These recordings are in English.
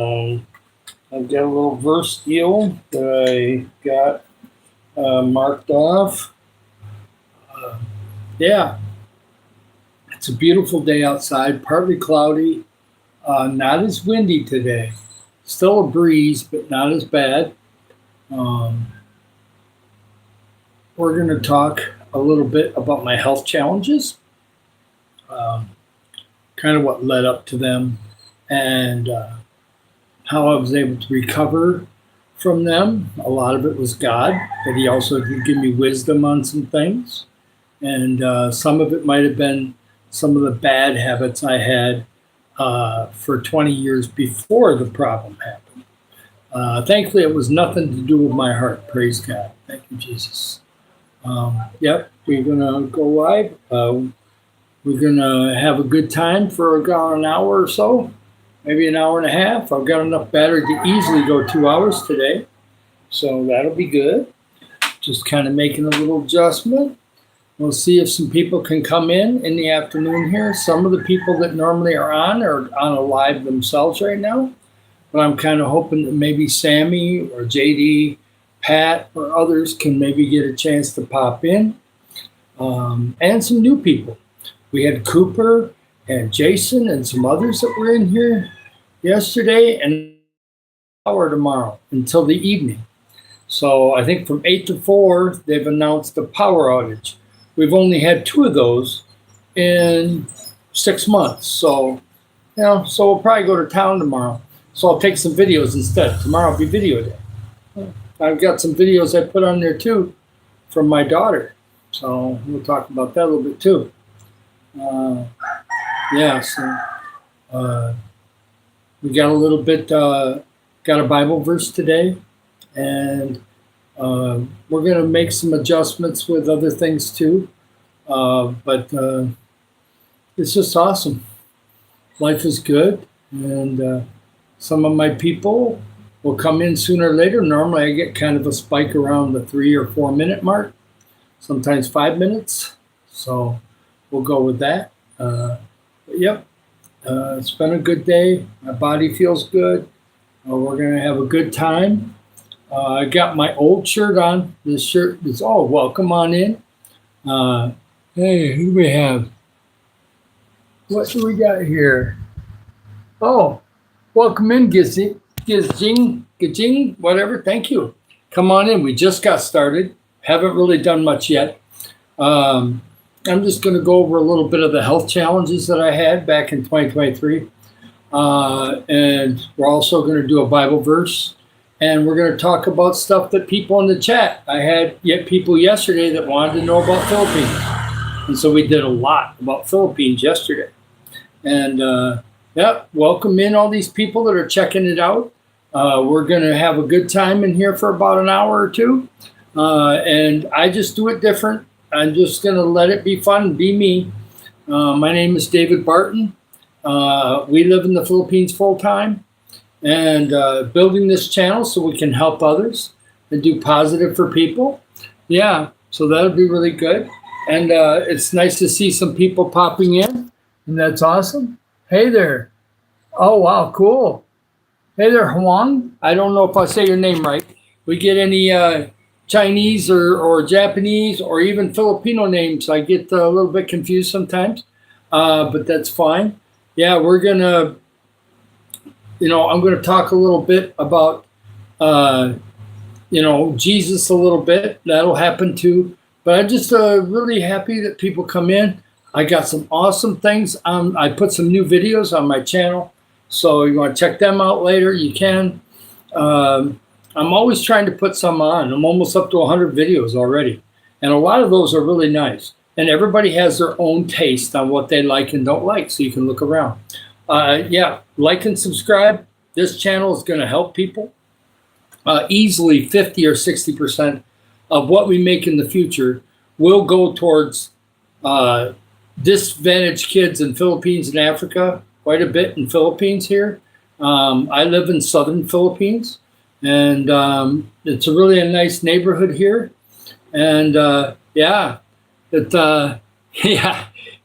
Um, I've got a little verse deal that I got marked off. Uh, yeah, it's a beautiful day outside, partly cloudy, not as windy today. Still a breeze, but not as bad. Um, we're going to talk a little bit about my health challenges, um, kind of what led up to them, and how I was able to recover from them. A lot of it was God, but He also did give me wisdom on some things. And some of it might have been some of the bad habits I had for 20 years before the problem happened. Thankfully, it was nothing to do with my heart. Praise God. Thank you, Jesus. Yep, we're going to go live. We're going to have a good time for about an hour or so, maybe an hour and a half. I've got enough battery to easily go 2 hours today, so that'll be good. Just kind of making a little adjustment. We'll see if some people can come in the afternoon here. Some of the people that normally are on a live themselves right now, but I'm kind of hoping that maybe Sammy or JD, Pat, or others can maybe get a chance to pop in, and some new people. We had Cooper and Jason and some others that were in here yesterday, and an hour tomorrow until the evening. So I think from 8 to 4, they've announced a power outage. We've only had 2 of those in 6 months. So we'll probably go to town tomorrow. So I'll take some videos instead. Tomorrow will be video day. I've got some videos I put on there too from my daughter. So we'll talk about that a little bit too. We got a little bit, got a Bible verse today, and we're going to make some adjustments with other things too. But it's just awesome. Life is good, and some of my people will come in sooner or later. Normally, I get kind of a spike around the 3 or 4 minute mark, sometimes 5 minutes. So we'll go with that. Yep, it's been a good day. My body feels good. We're going to have a good time. I got my old shirt on. This shirt is, welcome on in. Hey, who do we have? What do we got here? Oh, welcome in, Gijing, whatever. Thank you. Come on in. We just got started. Haven't really done much yet. I'm just going to go over a little bit of the health challenges that I had back in 2023. And we're also going to do a Bible verse. And we're going to talk about stuff that people in the chat. I had people yesterday that wanted to know about Philippines. And so we did a lot about Philippines yesterday. And welcome in all these people that are checking it out. We're going to have a good time in here for about an hour or two. And I just do it different. I'm just going to let it be fun and be me. My name is David Barton. We live in the Philippines full time, and building this channel so we can help others and do positive for people. Yeah, so that'll be really good. And it's nice to see some people popping in, and that's awesome. Hey there. Oh, wow, cool. Hey there, Huang. I don't know if I say your name right. We get any Chinese or Japanese or even Filipino names. I get a little bit confused sometimes, but that's fine. Yeah, we're going to, I'm going to talk a little bit about, Jesus a little bit. That'll happen too. But I'm just really happy that people come in. I got some awesome things. I put some new videos on my channel. So you want to check them out later, you can. I'm always trying to put some on. I'm almost up to 100 videos already. And a lot of those are really nice. And everybody has their own taste on what they like and don't like, so you can look around. Like and subscribe. This channel is going to help people. Easily 50 or 60% of what we make in the future will go towards disadvantaged kids in Philippines and Africa, quite a bit in Philippines here. I live in southern Philippines, and it's a really nice neighborhood here. And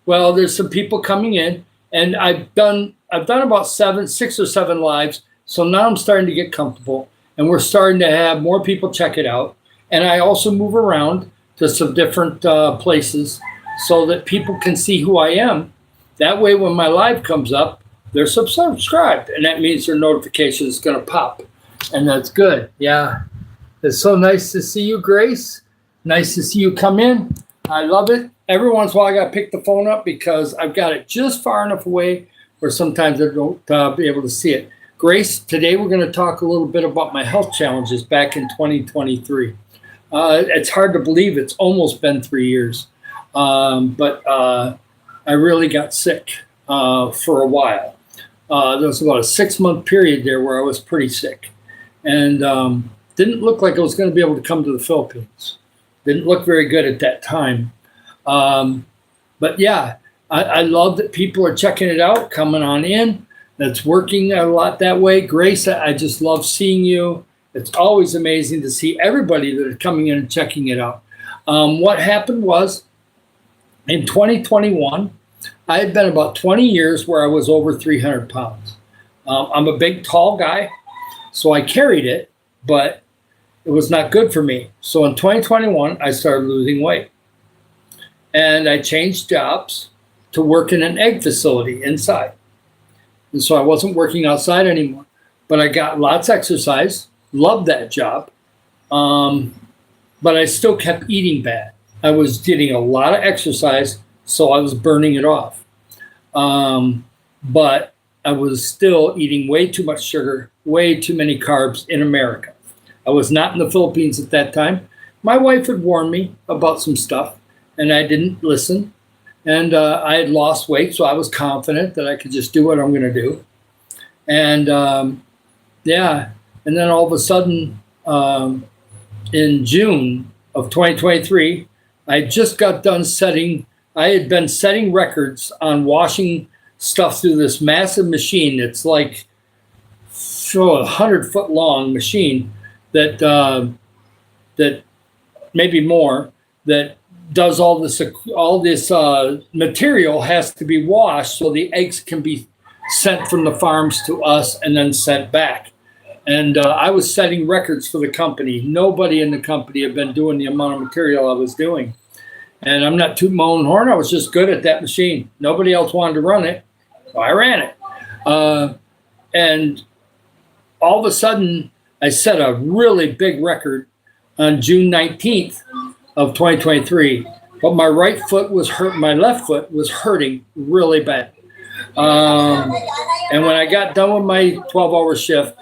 well, there's some people coming in, and I've done about 6 or 7 lives. So now I'm starting to get comfortable, and we're starting to have more people check it out. And I also move around to some different places so that people can see who I am. That way, when my live comes up, they're subscribed, and that means their notification is going to pop, and that's good. Yeah, it's so nice to see you, Grace. Nice to see you come in. I love it. Every once in a while, I got to pick the phone up because I've got it just far enough away where sometimes I don't be able to see it. Grace, today we're going to talk a little bit about my health challenges back in 2023. It's hard to believe it's almost been 3 years, but I really got sick for a while. There was about a 6-month period there where I was pretty sick, and didn't look like I was going to be able to come to the Philippines. Didn't look very good at that time. But yeah, I love that people are checking it out, coming on in. That's working a lot that way. Grace, I just love seeing you. It's always amazing to see everybody that are coming in and checking it out. What happened was in 2021, I had been about 20 years where I was over 300 pounds. I'm a big, tall guy, so I carried it, but it was not good for me. So in 2021, I started losing weight. And I changed jobs to work in an egg facility inside. And so I wasn't working outside anymore. But I got lots of exercise, loved that job, but I still kept eating bad. I was getting a lot of exercise, so I was burning it off. But I was still eating way too much sugar, way too many carbs in America. I was not in the Philippines at that time. My wife had warned me about some stuff, and I didn't listen. And I had lost weight, so I was confident that I could just do what I'm going to do. And yeah, and then all of a sudden, in June of 2023, I just got done I had been setting records on washing stuff through this massive machine. It's like a 100-foot long machine that maybe more, that does all this material has to be washed so the eggs can be sent from the farms to us and then sent back. And I was setting records for the company. Nobody in the company had been doing the amount of material I was doing. And I'm not tooting my own horn. I was just good at that machine. Nobody else wanted to run it, so I ran it. And all of a sudden, I set a really big record on June 19th of 2023. But my right foot was hurt. My left foot was hurting really bad. And when I got done with my 12-hour shift,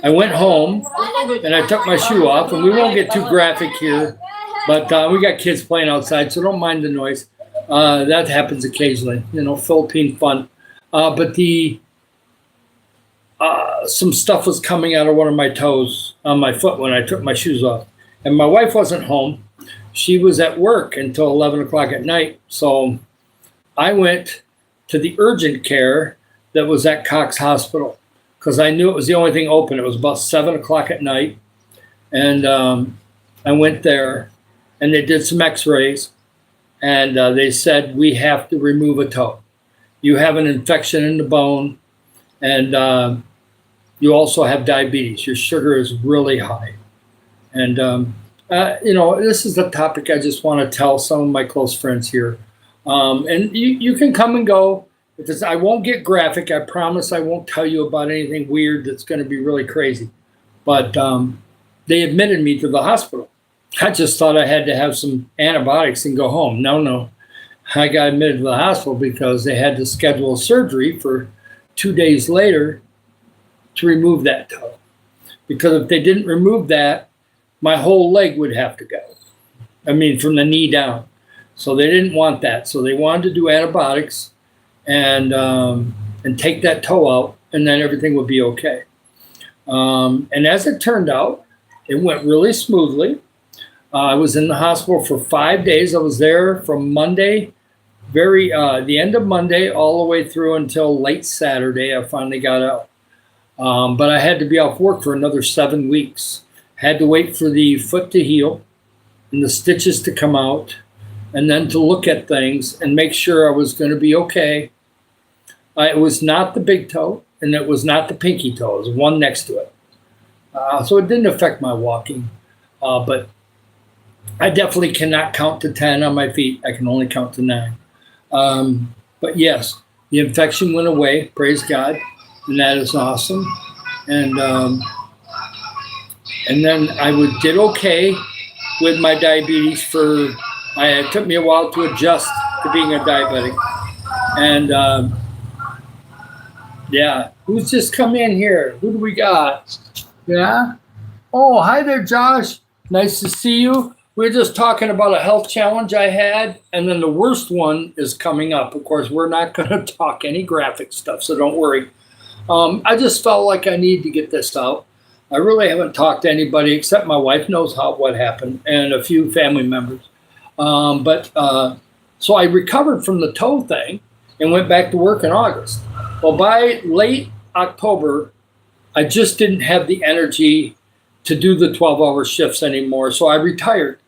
I went home and I took my shoe off. And we won't get too graphic here, but we got kids playing outside, so don't mind the noise. That happens occasionally, Philippine fun. But some stuff was coming out of one of my toes on my foot when I took my shoes off. And my wife wasn't home. She was at work until 11 o'clock at night. So I went to the urgent care that was at Cox Hospital because I knew it was the only thing open. It was about 7 o'clock at night. And I went there, and they did some x-rays. And they said, we have to remove a toe. You have an infection in the bone, and you also have diabetes. Your sugar is really high. And, this is the topic I just want to tell some of my close friends here. And you can come and go. I won't get graphic. I promise I won't tell you about anything weird that's going to be really crazy. But they admitted me to the hospital. I just thought I had to have some antibiotics and go home. No. I got admitted to the hospital because they had to schedule surgery for 2 days later to remove that toe. Because if they didn't remove that, my whole leg would have to go. I mean, from the knee down. So they didn't want that. So they wanted to do antibiotics and take that toe out, and then everything would be okay. And as it turned out, it went really smoothly. I was in the hospital for 5 days. I was there from Monday, the end of Monday, all the way through until late Saturday. I finally got out. But I had to be off work for another 7 weeks. Had to wait for the foot to heal and the stitches to come out, and then to look at things and make sure I was going to be okay. It was not the big toe. and it was not the pinky toe. It was one next to it. So it didn't affect my walking, but I definitely cannot count to 10 on my feet. I can only count to 9. But yes, the infection went away. Praise God, and that is awesome. And then I did okay with my diabetes. It took me a while to adjust to being a diabetic. And yeah, who's just come in here? Who do we got? Yeah. Oh, hi there, Josh. Nice to see you. We're just talking about a health challenge I had, and then the worst one is coming up. Of course, we're not going to talk any graphic stuff, so don't worry. I just felt like I need to get this out. I really haven't talked to anybody except my wife knows what happened, and a few family members. So I recovered from the toe thing and went back to work in August. Well, by late October, I just didn't have the energy to do the 12-hour shifts anymore, so I retired.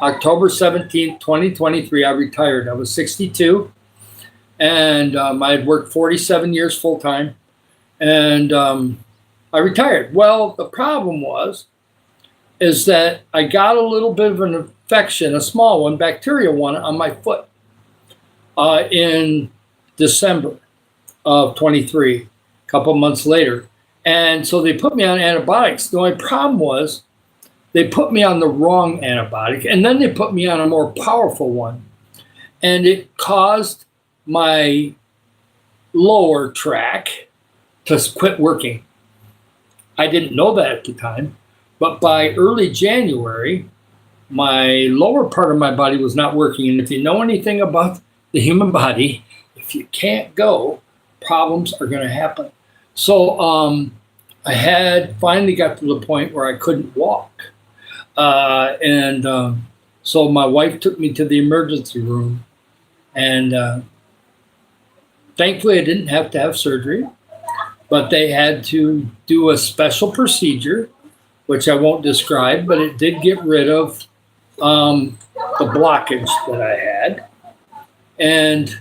October 17th, 2023, I retired. I was 62, and I had worked 47 years full-time, and I retired. Well, the problem is that I got a little bit of an infection, a small one, bacterial one, on my foot in December of 23, a couple months later. And so they put me on antibiotics. The only problem was they put me on the wrong antibiotic, and then they put me on a more powerful one. And it caused my lower track to quit working. I didn't know that at the time, but by early January, my lower part of my body was not working. And if you know anything about the human body, if you can't go, problems are going to happen. So I had finally got to the point where I couldn't walk. So my wife took me to the emergency room, and thankfully I didn't have to have surgery, but they had to do a special procedure, which I won't describe, but it did get rid of the blockage that I had. And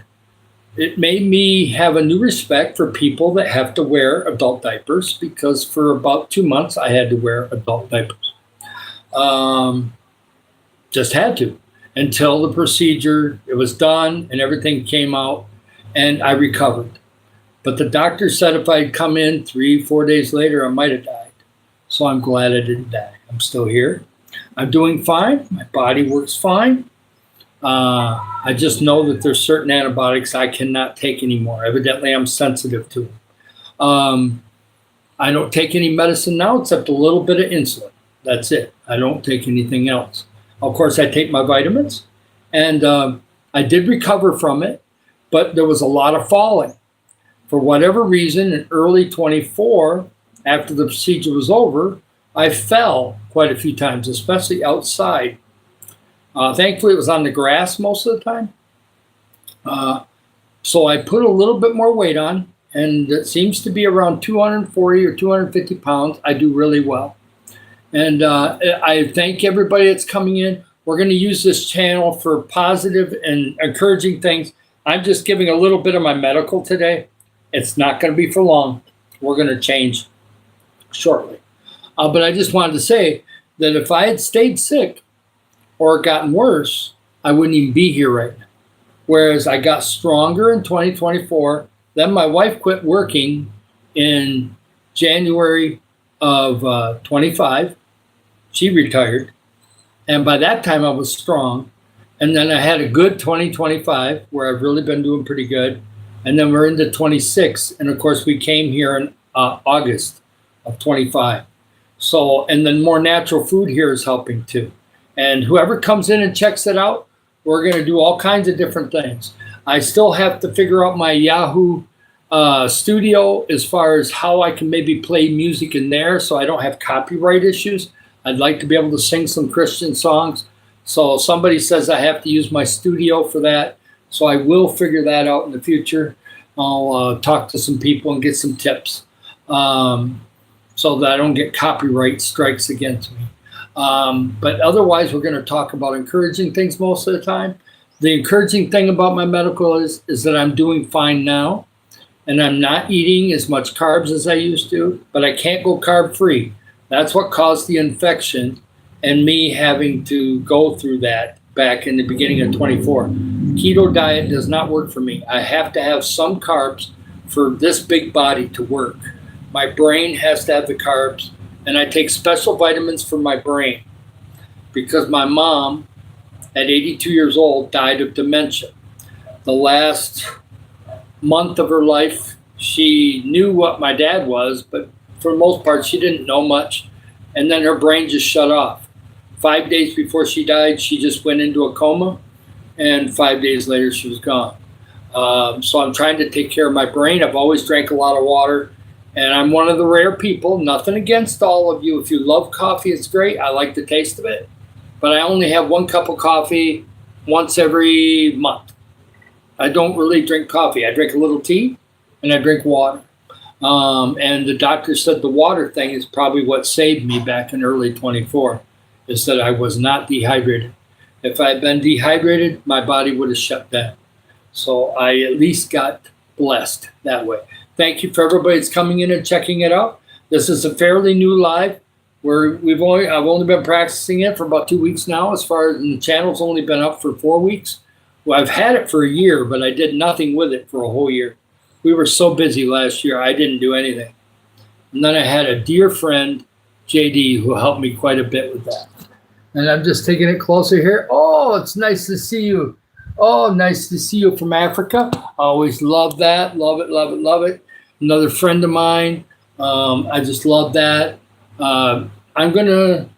it made me have a new respect for people that have to wear adult diapers, because for about 2 months I had to wear adult diapers. Just had to, until the procedure, it was done and everything came out and I recovered. But the doctor said if I'd come in 3-4 days later, I might have died. So I'm glad I didn't die. I'm still here. I'm doing fine. My body works fine. I just know that there's certain antibiotics I cannot take anymore. Evidently, I'm sensitive to them. I don't take any medicine now except a little bit of insulin. That's it. I don't take anything else. Of course, I take my vitamins, and I did recover from it, but there was a lot of falling. For whatever reason, in early 24, after the procedure was over, I fell quite a few times, especially outside. Thankfully, it was on the grass most of the time. So I put a little bit more weight on, and it seems to be around 240 or 250 pounds. I do really well. And I thank everybody that's coming in. We're going to use this channel for positive and encouraging things. I'm just giving a little bit of my medical today. It's not going to be for long. We're going to change shortly. But I just wanted to say that if I had stayed sick or gotten worse, I wouldn't even be here right now. Whereas I got stronger in 2024. Then my wife quit working in January of 25. She retired. And by that time I was strong. And then I had a good 2025 where I've really been doing pretty good. And then we're into 26. And of course we came here in August of 25. So, and then more natural food here is helping too. And whoever comes in and checks it out, we're going to do all kinds of different things. I still have to figure out my Yahoo studio as far as how I can maybe play music in there so I don't have copyright issues. I'd like to be able to sing some Christian songs. So somebody says I have to use my studio for that. So I will figure that out in the future. I'll talk to some people and get some tips so that I don't get copyright strikes against me. But otherwise, we're going to talk about encouraging things most of the time. The encouraging thing about my medical is that I'm doing fine now. and I'm not eating as much carbs as I used to, but I can't go carb free. That's what caused the infection and me having to go through that back in the beginning of 24. Keto diet does not work for me. I have to have some carbs for this big body to work. My brain has to have the carbs, and I take special vitamins for my brain because my mom, at 82 years old, died of dementia. The last month of her life, she knew what my dad was, but for the most part, she didn't know much. And then her brain just shut off. 5 days before she died, she just went into a coma, and 5 days later, she was gone. So I'm trying to take care of my brain. I've always drank a lot of water, and I'm one of the rare people, nothing against all of you. If you love coffee, it's great. I like the taste of it. But I only have 1 cup of coffee once every month. I don't really drink coffee. I drink a little tea, and I drink water. And the doctor said the water thing is probably what saved me back in early 24, is that I was not dehydrated. If I had been dehydrated, my body would have shut down. So I at least got blessed that way. Thank you for everybody that's coming in and checking it out. This is a fairly new live where I've only been practicing it for about 2 weeks now, as far as the channel's only been up for 4 weeks. Well, I've had it for a year, but I did nothing with it for a whole year. We were so busy last year, I didn't do anything. And then I had a dear friend, JD, who helped me quite a bit with that. And I'm just taking it closer here. Oh, it's nice to see you. Oh, nice to see you from Africa. I always love that. Love it, love it, love it. Another friend of mine. I just love that. I'm going to,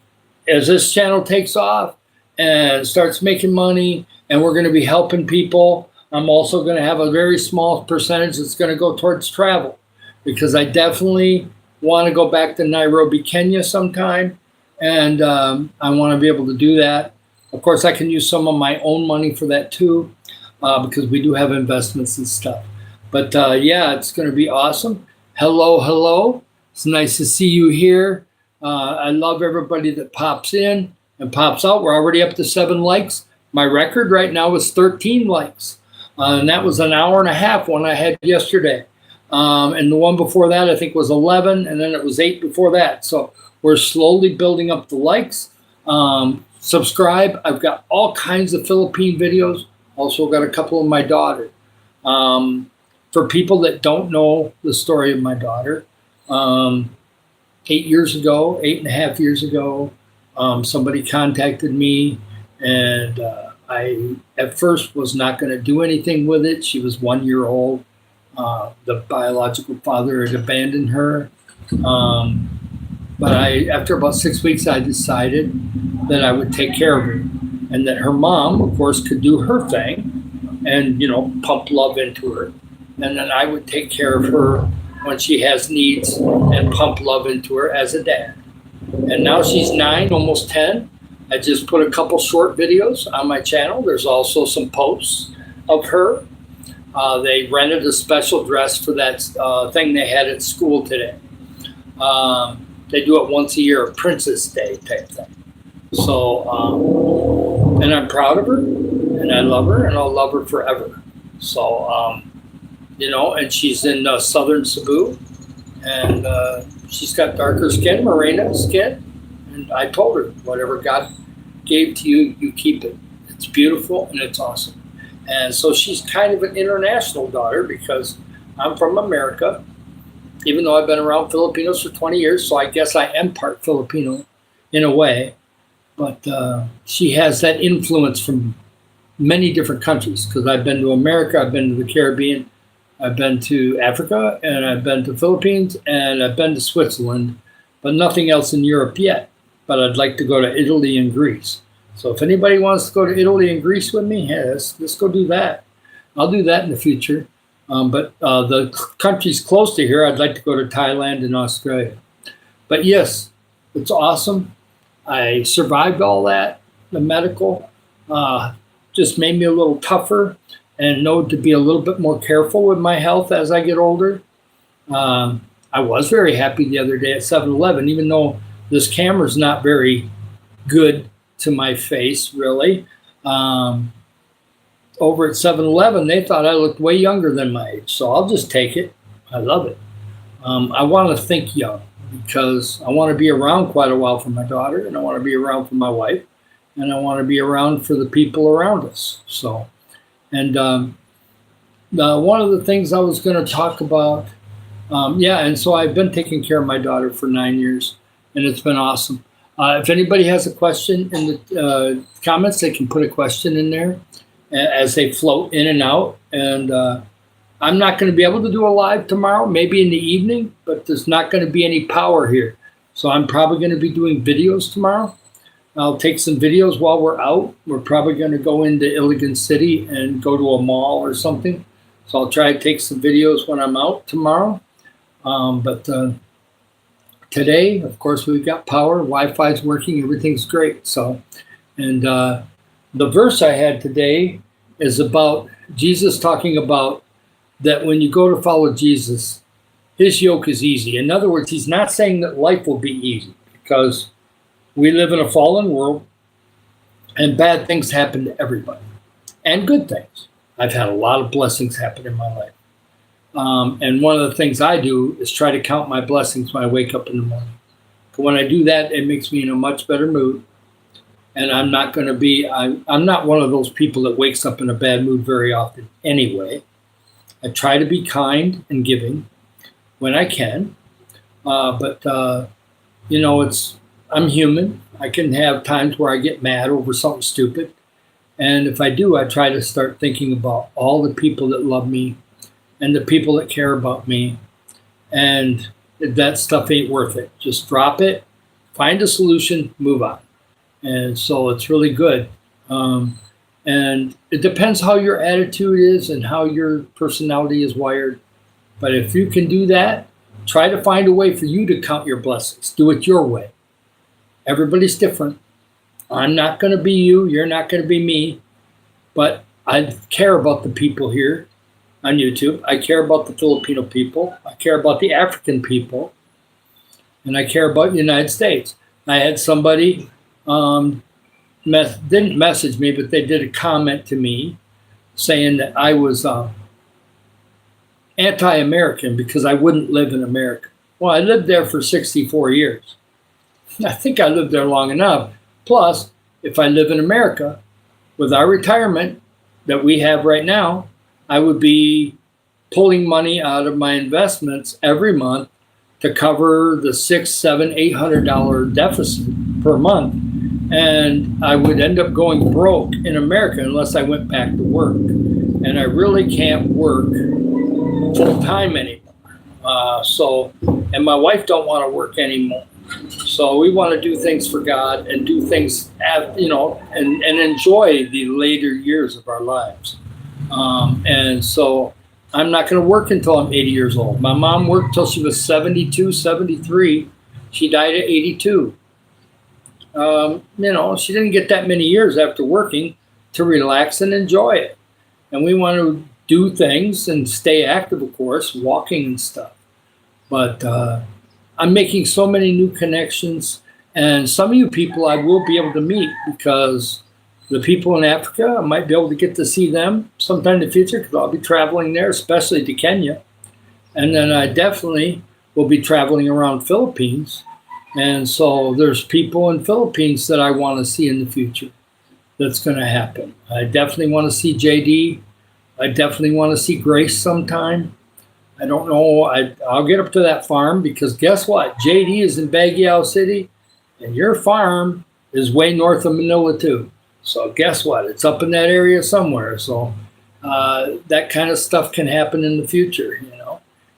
as this channel takes off and starts making money, and we're going to be helping people, I'm also going to have a very small percentage that's going to go towards travel, because I definitely want to go back to Nairobi, Kenya sometime, and I want to be able to do that. Of course, I can use some of my own money for that too, because we do have investments and stuff. But yeah, it's going to be awesome. Hello, hello. It's nice to see you here. I love everybody that pops in and pops out. We're already up to 7 likes. My record right now is 13 likes. And that was an hour and a half one I had yesterday. And the one before that, I think, was 11. And then it was 8 before that. So we're slowly building up the likes. Subscribe. I've got all kinds of Philippine videos. Also got a couple of my daughter. For people that don't know the story of my daughter, 8 years ago, 8.5 years ago, somebody contacted me, and I at first was not going to do anything with it. She was 1 year old. The biological father had abandoned her. But after about 6 weeks, I decided that I would take care of her, and that her mom, of course, could do her thing and, pump love into her. And then I would take care of her when she has needs and pump love into her as a dad. And now she's 9, almost 10. I just put a couple short videos on my channel. There's also some posts of her. They rented a special dress for that thing they had at school today. They do it once a year, a Princess Day type thing. So, and I'm proud of her, and I love her, and I'll love her forever. So, and she's in southern Cebu, and she's got darker skin, morena skin, and I told her, whatever God gave to you, you keep it. It's beautiful, and it's awesome. And so she's kind of an international daughter, because I'm from America, even though I've been around Filipinos for 20 years, so I guess I am part Filipino in a way. But she has that influence from many different countries, because I've been to America, I've been to the Caribbean, I've been to Africa, and I've been to Philippines, and I've been to Switzerland, but nothing else in Europe yet. But I'd like to go to Italy and Greece. So if anybody wants to go to Italy and Greece with me, hey, let's go do that. I'll do that in the future. But the countries close to here, I'd like to go to Thailand and Australia. But yes, it's awesome. I survived all that. The medical just made me a little tougher, and know to be a little bit more careful with my health as I get older. I was very happy the other day at 7-Eleven, even though this camera's not very good to my face, really. Over at 7-Eleven, they thought I looked way younger than my age, so I'll just take it. I love it. I want to think young because I want to be around quite a while for my daughter, and I want to be around for my wife, and I want to be around for the people around us. So, and one of the things I was going to talk about, yeah, and so I've been taking care of my daughter for 9 years, and it's been awesome. If anybody has a question in the comments, they can put a question in there as they float in and out. And I'm not going to be able to do a live tomorrow, maybe in the evening, but there's not going to be any power here. So I'm probably going to be doing videos tomorrow. I'll take some videos while we're out. We're probably going to go into Iligan City and go to a mall or something. So I'll try to take some videos when I'm out tomorrow. But today, of course, we've got power. Wi-Fi's working. Everything's great. So, and the verse I had today is about Jesus talking about that when you go to follow Jesus, his yoke is easy. In other words, he's not saying that life will be easy because we live in a fallen world and bad things happen to everybody and good things. I've had a lot of blessings happen in my life. And one of the things I do is try to count my blessings when I wake up in the morning. But when I do that, it makes me in a much better mood. And I'm not going to be, I'm not one of those people that wakes up in a bad mood very often anyway. I try to be kind and giving when I can. But I'm human. I can have times where I get mad over something stupid. And if I do, I try to start thinking about all the people that love me and the people that care about me. And that stuff ain't worth it. Just drop it, find a solution, move on. And so it's really good. And it depends how your attitude is and how your personality is wired. But if you can do that, try to find a way for you to count your blessings. Do it your way. Everybody's different. I'm not going to be you. You're not going to be me. But I care about the people here on YouTube. I care about the Filipino people. I care about the African people. And I care about the United States. I had somebody didn't message me, but they did a comment to me saying that I was anti-American because I wouldn't live in America. Well, I lived there for 64 years. I think I lived there long enough. Plus, if I live in America, with our retirement that we have right now, I would be pulling money out of my investments every month to cover the $600, $700, $800 deficit per month. And I would end up going broke in America unless I went back to work. And I really can't work full time anymore. And my wife don't want to work anymore. So we want to do things for God and do things, and enjoy the later years of our lives. And so I'm not going to work until I'm 80 years old. My mom worked till she was 72, 73. She died at 82. She didn't get that many years after working to relax and enjoy it. And we want to do things and stay active, of course, walking and stuff. But I'm making so many new connections. And some of you people I will be able to meet because the people in Africa, I might be able to get to see them sometime in the future because I'll be traveling there, especially to Kenya. And then I definitely will be traveling around Philippines. And so there's people in Philippines that I want to see in the future. That's going to happen. I definitely want to see JD. I definitely want to see Grace sometime. I don't know. I'll get up to that farm because guess what? JD is in Baguio City and your farm is way north of Manila too. So guess what? It's up in that area somewhere. So that kind of stuff can happen in the future,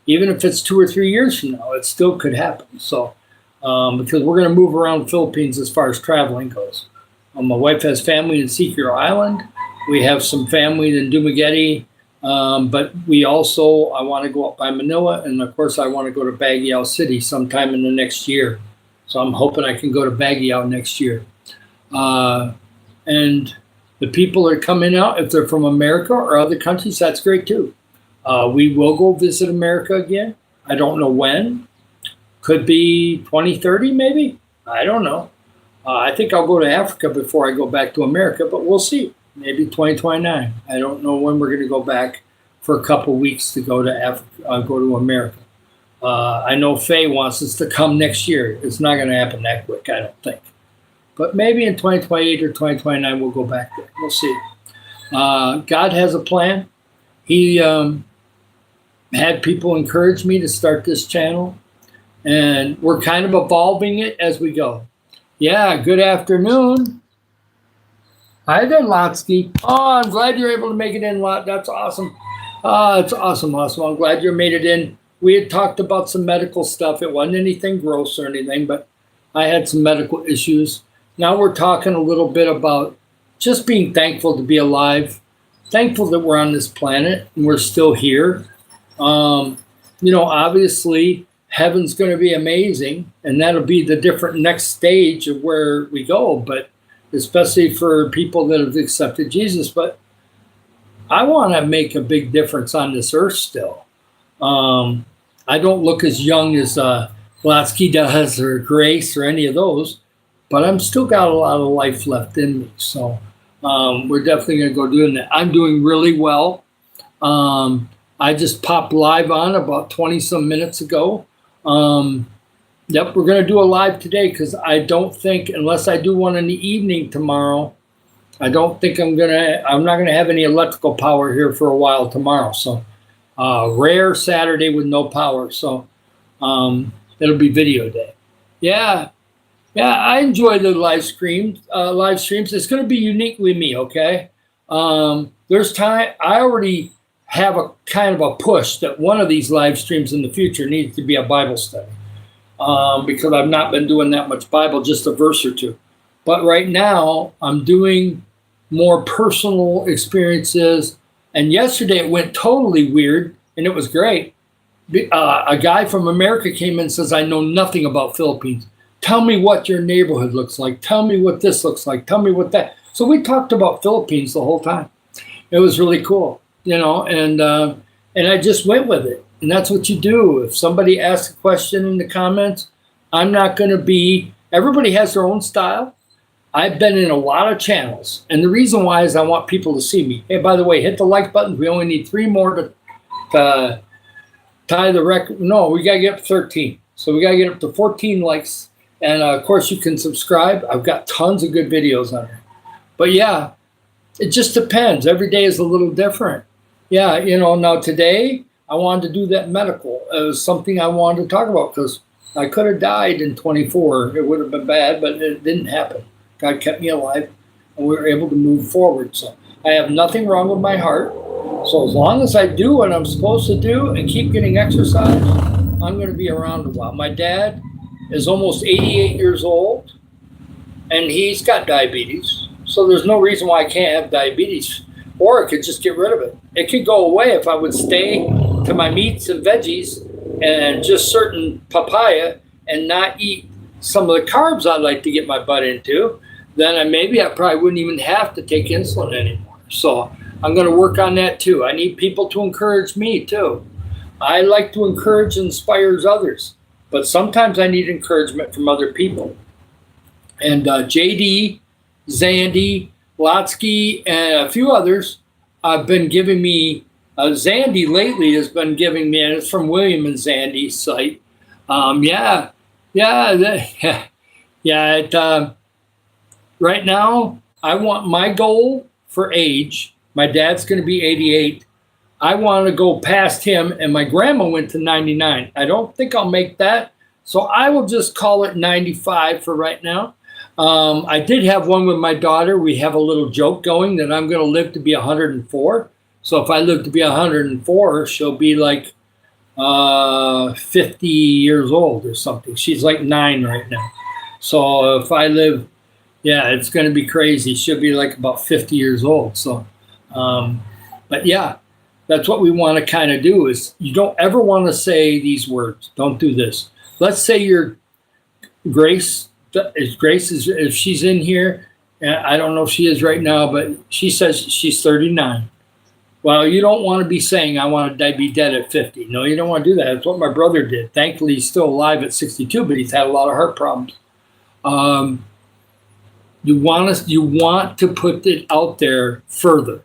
Even if it's 2 or 3 years from now, it still could happen. So because we're going to move around the Philippines as far as traveling goes. My wife has family in Sikihor Island. We have some family in Dumaguete. But I want to go up by Manila. And of course, I want to go to Baguio City sometime in the next year. So I'm hoping I can go to Baguio next year. And the people that are coming out, if they're from America or other countries, that's great too. We will go visit America again. I don't know when. Could be 2030 maybe. I don't know. I think I'll go to Africa before I go back to America, but we'll see. Maybe 2029. I don't know when we're going to go back for a couple weeks to go to Africa, go to America. I know Faye wants us to come next year. It's not going to happen that quick, I don't think. But maybe in 2028 or 2029, we'll go back there. We'll see. God has a plan. He had people encourage me to start this channel, and we're kind of evolving it as we go. Yeah, good afternoon. Hi there, Lotsky. Oh, I'm glad you're able to make it in, Lot. That's awesome. It's awesome. I'm glad you made it in. We had talked about some medical stuff. It wasn't anything gross or anything, but I had some medical issues. Now we're talking a little bit about just being thankful to be alive, thankful that we're on this planet and we're still here. Obviously, heaven's going to be amazing, and that'll be the different next stage of where we go, but especially for people that have accepted Jesus. But I want to make a big difference on this earth still. I don't look as young as Blatsky does or Grace or any of those, but I'm still got a lot of life left in me. So we're definitely going to go doing that. I'm doing really well. I just popped live on about 20 some minutes ago. Yep, we're going to do a live today because I don't think, unless I do one in the evening tomorrow, I don't think I'm not going to have any electrical power here for a while tomorrow. So rare Saturday with no power. So it'll be video day. Yeah, I enjoy the live streams. It's going to be uniquely me, okay? There's time. I already have a kind of a push that one of these live streams in the future needs to be a Bible study. Because I've not been doing that much Bible, just a verse or two. But right now, I'm doing more personal experiences. And yesterday, it went totally weird, and it was great. A guy from America came in and says, I know nothing about Philippines. Tell me what your neighborhood looks like. Tell me what this looks like. Tell me what that. So we talked about Philippines the whole time. It was really cool, and I just went with it. And that's what you do. If somebody asks a question in the comments, I'm not going to be, everybody has their own style. I've been in a lot of channels. And the reason why is I want people to see me. Hey, by the way, hit the like button. We only need 3 more to tie the record. No, we got to get up to 13. So we got to get up to 14 likes. And of course, you can subscribe. I've got tons of good videos on there. But yeah, it just depends. Every day is a little different. Yeah, now today, I wanted to do that medical. It was something I wanted to talk about because I could have died in 24. It would have been bad, but it didn't happen. God kept me alive, and we were able to move forward. So I have nothing wrong with my heart. So as long as I do what I'm supposed to do and keep getting exercise, I'm going to be around a while. My dad is almost 88 years old, and he's got diabetes. So there's no reason why I can't have diabetes, or I could just get rid of it. It could go away if I would stay to my meats and veggies and just certain papaya and not eat some of the carbs I like to get my butt into. Then I probably wouldn't even have to take insulin anymore. So I'm going to work on that too. I need people to encourage me too. I like to encourage and inspire others, but sometimes I need encouragement from other people. And JD, Zandy, Lotsky, and a few others have been giving me, Zandy lately has been giving me, and it's from William and Zandy's site. Right now, I want my goal for age. My dad's going to be 88. I want to go past him, and my grandma went to 99. I don't think I'll make that, so I will just call it 95 for right now. I did have one with my daughter. We have a little joke going that I'm going to live to be 104. So if I live to be 104, she'll be like 50 years old or something. She's like 9 right now. So if I live, it's going to be crazy. She'll be like about 50 years old. So, but yeah, that's what we want to kind of do is you don't ever want to say these words. Don't do this. Let's say you're Grace. If she's in here, I don't know if she is right now, but she says she's 39. Well, you don't want to be saying, I want to be dead at 50. No, you don't want to do that. That's what my brother did. Thankfully, he's still alive at 62, but he's had a lot of heart problems. You want to put it out there further.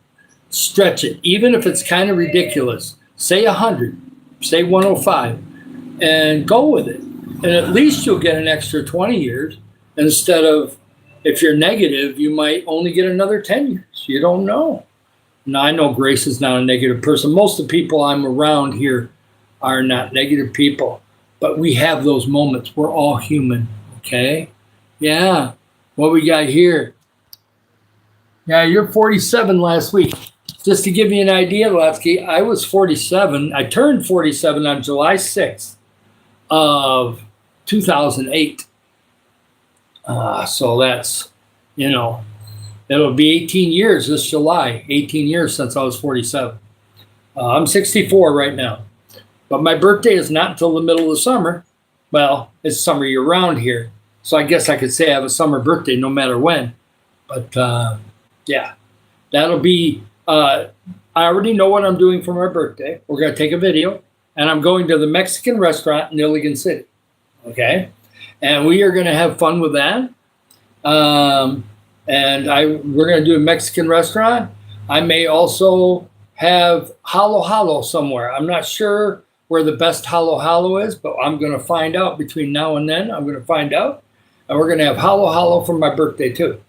stretch it, even if it's kind of ridiculous. Say 100, say 105, and go with it. And at least you'll get an extra 20 years instead of, if you're negative, you might only get another 10 years. You don't know. Now, I know Grace is not a negative person. Most of the people I'm around here are not negative people, but we have those moments. We're all human, okay? Yeah. What we got here? Yeah, you're 47 last week. Just to give you an idea, Lefty, I was 47. I turned 47 on July 6th of 2008. So that's, it'll be 18 years this July, 18 years since I was 47. I'm 64 right now. But my birthday is not until the middle of the summer. Well, it's summer year-round here. So I guess I could say I have a summer birthday no matter when. But, yeah, that'll be, I already know what I'm doing for my birthday. We're going to take a video. And I'm going to the Mexican restaurant in Iligan City. Okay? And we are going to have fun with that. We're going to do a Mexican restaurant. I may also have Halo Halo somewhere. I'm not sure where the best Halo Halo is, but I'm going to find out between now and then. I'm going to find out. And we're going to have Halo Halo for my birthday too.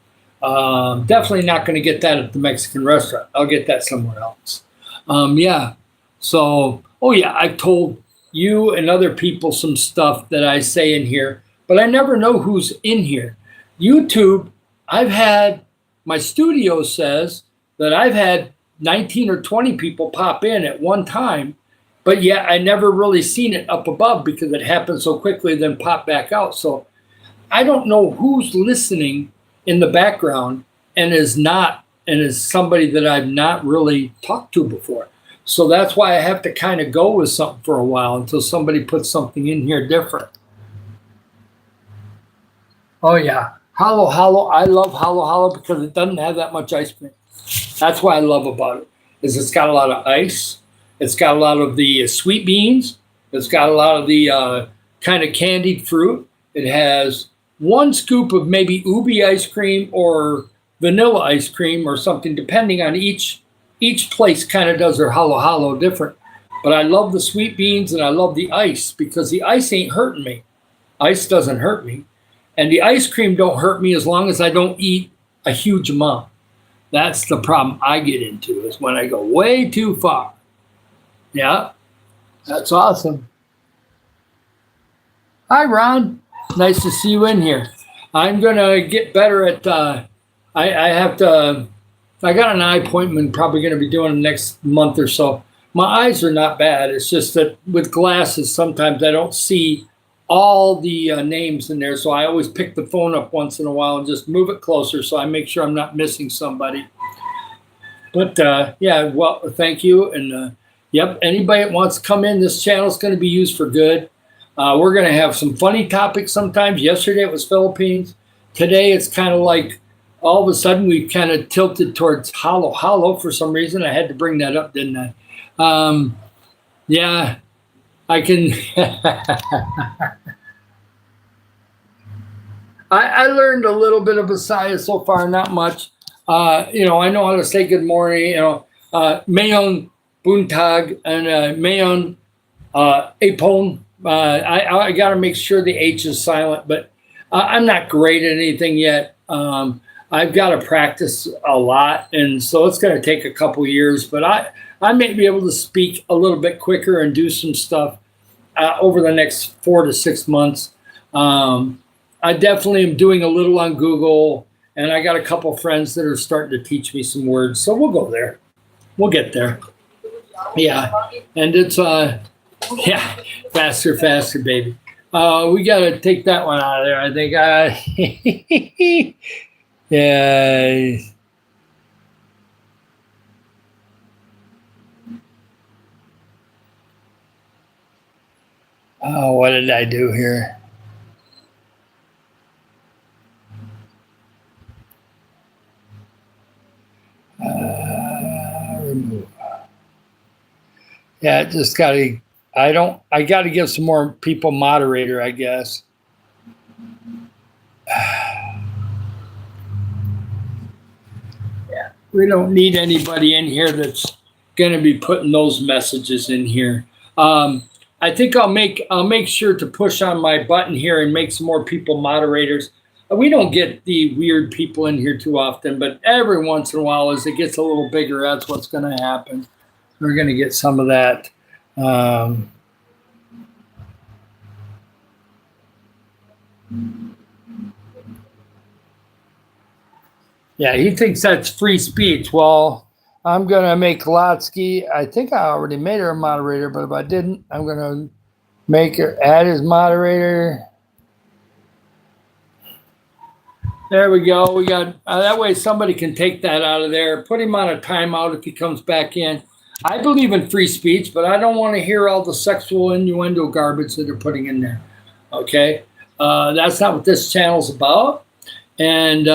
Definitely not going to get that at the Mexican restaurant. I'll get that somewhere else. Yeah. So, I've told you and other people some stuff that I say in here, but I never know who's in here. YouTube, my studio says that I've had 19 or 20 people pop in at one time, but yet I never really seen it up above because it happened so quickly, then pop back out. So I don't know who's listening in the background and is somebody that I've not really talked to before. So that's why I have to kind of go with something for a while until somebody puts something in here different. Oh yeah, Halo Halo. I love Halo Halo because it doesn't have that much ice cream. That's what I love about it. Is it's got a lot of ice. It's got a lot of the sweet beans. It's got a lot of the kind of candied fruit. It has one scoop of maybe ubi ice cream or vanilla ice cream or something, depending on each place kind of does their Halo Halo different. But I love the sweet beans and I love the ice because the ice ain't hurting me. Ice doesn't hurt me. And the ice cream don't hurt me as long as I don't eat a huge amount. That's the problem I get into, is when I go way too far. Yeah, that's awesome. Hi, Ron. Nice to see you in here. I'm going to get better at, I got an eye appointment probably going to be doing the next month or so. My eyes are not bad. It's just that with glasses, sometimes I don't see all the names in there. So I always pick the phone up once in a while and just move it closer so I make sure I'm not missing somebody. But yeah, well, thank you. And yep, anybody that wants to come in, this channel is going to be used for good. We're going to have some funny topics sometimes. Yesterday it was Philippines. Today it's kind of like all of a sudden we kind of tilted towards Halo Halo for some reason. I had to bring that up, didn't I? Yeah, I can. I learned a little bit of Visayas so far, not much. I know how to say good morning. Mayon buntag and mayon apon. I got to make sure the H is silent, but I'm not great at anything yet. I've got to practice a lot, and so it's going to take a couple years. But I may be able to speak a little bit quicker and do some stuff over the next 4 to 6 months. I definitely am doing a little on Google, and I got a couple friends that are starting to teach me some words. So we'll go there. We'll get there. Yeah, and it's yeah, faster, baby. We got to take that one out of there. I think. Yeah. Oh, what did I do here? Remove. Yeah, just got to. I got to give some more people moderator, I guess. Yeah. we don't need anybody in here that's going to be putting those messages in here. I think I'll make sure to push on my button here and make some more people moderators. We don't get the weird people in here too often, but every once in a while, as it gets a little bigger, that's what's going to happen. We're going to get some of that. Yeah, he thinks that's free speech. Well, I'm going to make Kolotsky. I think I already made her a moderator, but if I didn't, I'm going to make her add as moderator. There we go. We got that way somebody can take that out of there. Put him on a timeout if he comes back in. I believe in free speech, but I don't want to hear all the sexual innuendo garbage that they're putting in there. Okay? That's not what this channel's about. And,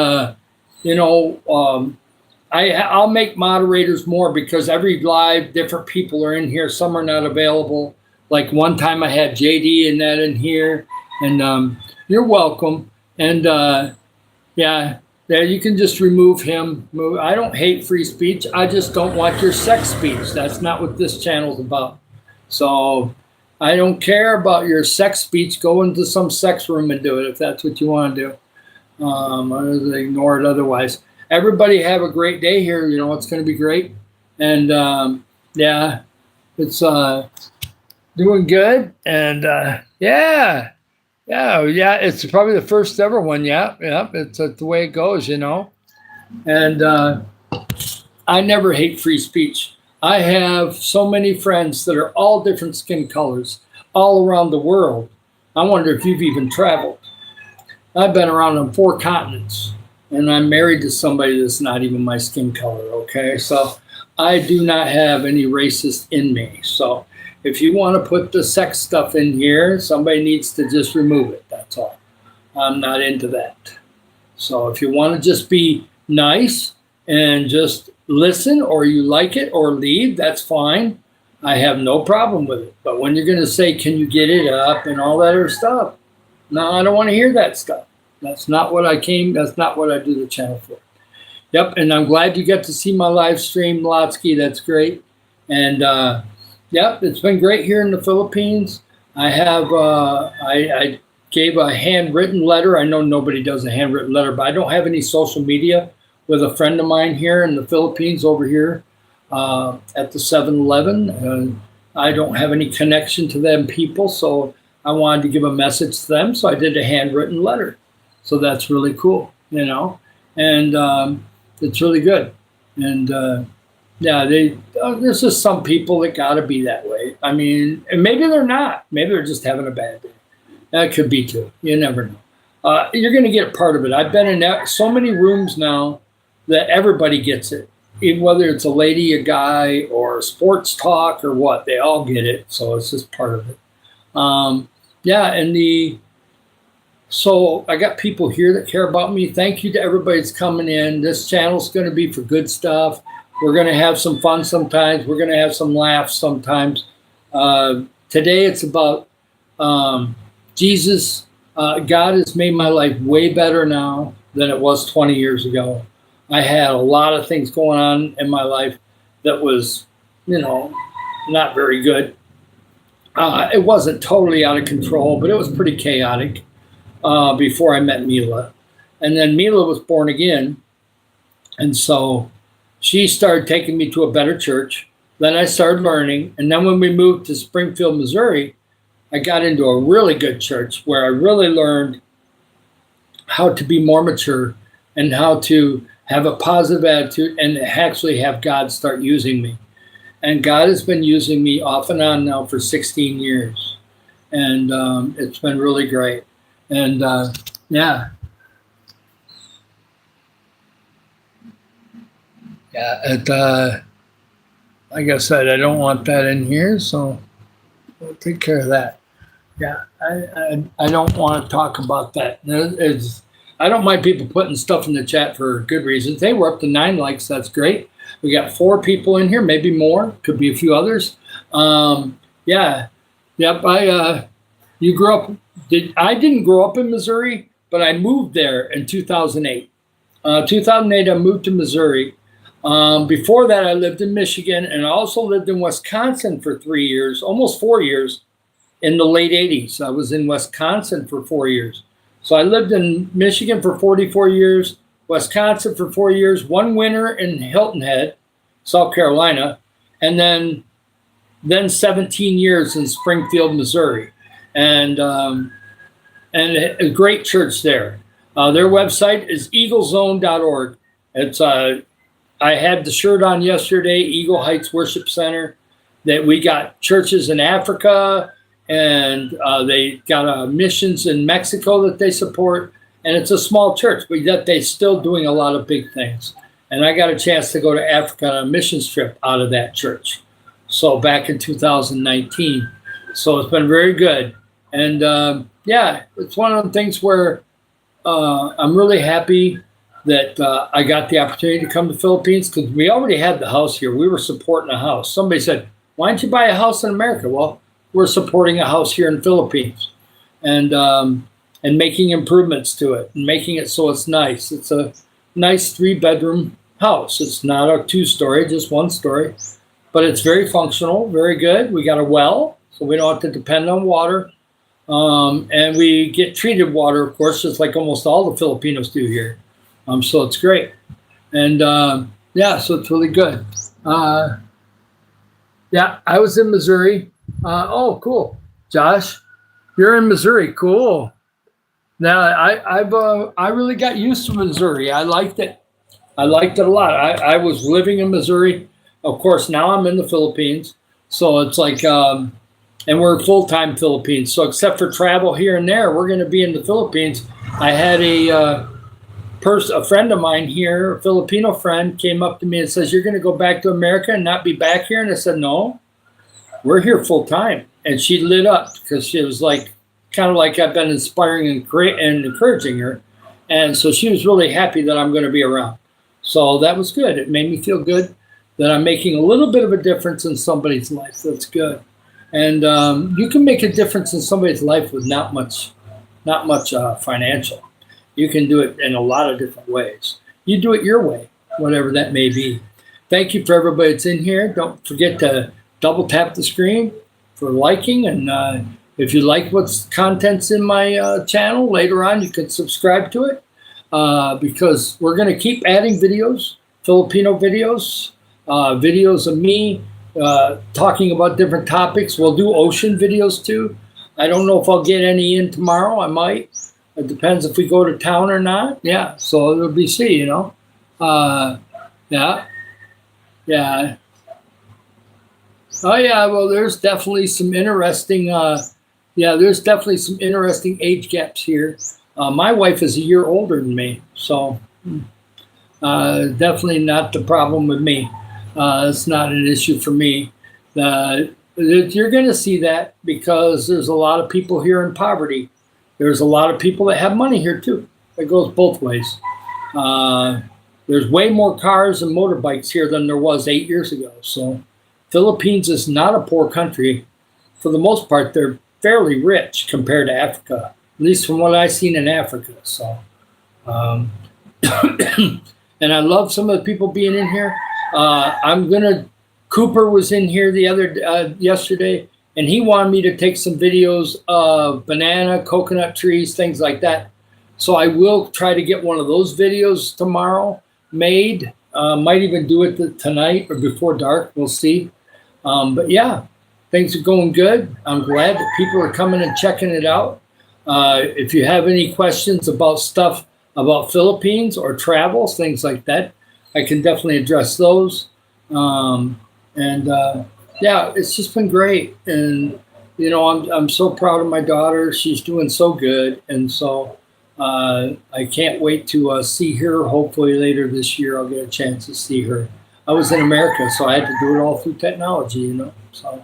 I'll make moderators more because every live, different people are in here. Some are not available. Like one time I had JD and that in here. And you're welcome. And, yeah, there you can just remove him. I don't hate free speech. I just don't want your sex speech. That's not what this channel's about. So I don't care about your sex speech. Go into some sex room and do it if that's what you want to do. Or ignore it otherwise. Everybody have a great day here. You know, it's going to be great. And yeah, it's doing good. And yeah. Yeah, it's probably the first ever one. Yeah, it's the way it goes, you know. And I never hate free speech. I have so many friends that are all different skin colors, all around the world. I wonder if you've even traveled. I've been around on 4 continents, and I'm married to somebody that's not even my skin color, okay? So I do not have any racist in me. So if you want to put the sex stuff in here, somebody needs to just remove it. That's all. I'm not into that. So if you want to just be nice and just listen, or you like it or leave, that's fine. I have no problem with it. But when you're going to say, can you get it up and all that other stuff? No, I don't want to hear that stuff. That's not what that's not what I do the channel for. Yep, and I'm glad you got to see my live stream, Lotsky. That's great. And yep, it's been great here in the Philippines. I have, I gave a handwritten letter. I know nobody does a handwritten letter, but I don't have any social media with a friend of mine here in the Philippines over here at the 7-Eleven. I don't have any connection to them people, so I wanted to give a message to them, so I did a handwritten letter. So that's really cool, you know, and it's really good. And yeah, there's just some people that got to be that way. I mean, and maybe they're not. Maybe they're just having a bad day. That could be too. You never know. You're going to get part of it. I've been in so many rooms now that everybody gets it. Even whether it's a lady, a guy, or sports talk or what, they all get it. So it's just part of it. Yeah, and so I got people here that care about me. Thank you to everybody that's coming in. This channel's going to be for good stuff. We're going to have some fun sometimes. We're going to have some laughs sometimes. Today it's about Jesus. God has made my life way better now than it was 20 years ago. I had a lot of things going on in my life that was, you know, not very good. It wasn't totally out of control, but it was pretty chaotic before I met Mila. And then Mila was born again. And so she started taking me to a better church. Then I started learning. And then when we moved to Springfield, Missouri, I got into a really good church where I really learned how to be more mature and how to have a positive attitude and actually have God start using me. And God has been using me off and on now for 16 years. And it's been really great. And yeah. Yeah, like I said, I don't want that in here, so we'll take care of that. Yeah, I don't want to talk about that. I don't mind people putting stuff in the chat for good reasons. They were up to 9 likes. That's great. We got 4 people in here, maybe more. Could be a few others. Yeah. Yep. You grew up. I didn't grow up in Missouri, but I moved there in 2008. 2008, I moved to Missouri. Before that, I lived in Michigan, and I also lived in Wisconsin for 3 years, almost 4 years, in the late 80s. I was in Wisconsin for 4 years. So I lived in Michigan for 44 years, Wisconsin for 4 years, one winter in Hilton Head, South Carolina, and then 17 years in Springfield, Missouri. And a great church there. Their website is eaglezone.org. It's I had the shirt on yesterday, Eagle Heights Worship Center, that we got churches in Africa, and they got missions in Mexico that they support. And it's a small church, but yet they're still doing a lot of big things. And I got a chance to go to Africa on a missions trip out of that church. So back in 2019. So it's been very good. And yeah, it's one of the things where I'm really happy that I got the opportunity to come to the Philippines, because we already had the house here. We were supporting a house. Somebody said, why don't you buy a house in America? Well, we're supporting a house here in the Philippines, and making improvements to it and making it so it's nice. It's a nice 3-bedroom house. It's not a 2-story, just 1 story, but it's very functional, very good. We got a well, so we don't have to depend on water. And we get treated water, of course, just like almost all the Filipinos do here. So it's great. And yeah, so it's really good. Yeah, I was in Missouri. Oh, cool. Josh, you're in Missouri. Cool. Now, I really got used to Missouri. I liked it. I liked it a lot. I was living in Missouri. Of course, now I'm in the Philippines. So it's like, and we're full-time Philippines. So except for travel here and there, we're going to be in the Philippines. I had a friend of mine here, a Filipino friend, came up to me and says, you're going to go back to America and not be back here? And I said, no, we're here full-time. And she lit up, because she was like, kind of like I've been inspiring and encouraging her. And so she was really happy that I'm going to be around. So that was good. It made me feel good that I'm making a little bit of a difference in somebody's life. That's good. And you can make a difference in somebody's life with not much financial. You can do it in a lot of different ways. You do it your way, whatever that may be. Thank you for everybody that's in here. Don't forget to double tap the screen for liking. And if you like what's contents in my channel, later on you can subscribe to it, because we're going to keep adding videos, Filipino videos, videos of me talking about different topics. We'll do ocean videos too. I don't know if I'll get any in tomorrow. I might. It depends if we go to town or not. Yeah, so it'll be see, you know. Yeah. Yeah. Oh yeah, well there's definitely some interesting there's definitely some interesting age gaps here. My wife is a year older than me, so definitely not the problem with me. It's not an issue for me. You're going to see that because there's a lot of people here in poverty. There's a lot of people that have money here too. It goes both ways. There's way more cars and motorbikes here than there was 8 years ago. So Philippines is not a poor country. For the most part, they're fairly rich compared to Africa, at least from what I've seen in Africa. So, and I love some of the people being in here. Cooper was in here yesterday, and he wanted me to take some videos of banana, coconut trees, things like that. So I will try to get one of those videos tomorrow made. Might even do it tonight or before dark. We'll see. But yeah, things are going good. I'm glad that people are coming and checking it out. If you have any questions about stuff about Philippines or travels, things like that, I can definitely address those. Yeah, it's just been great. And, you know, I'm so proud of my daughter. She's doing so good. And so I can't wait to see her. Hopefully later this year, I'll get a chance to see her. I was in America, so I had to do it all through technology, you know. So,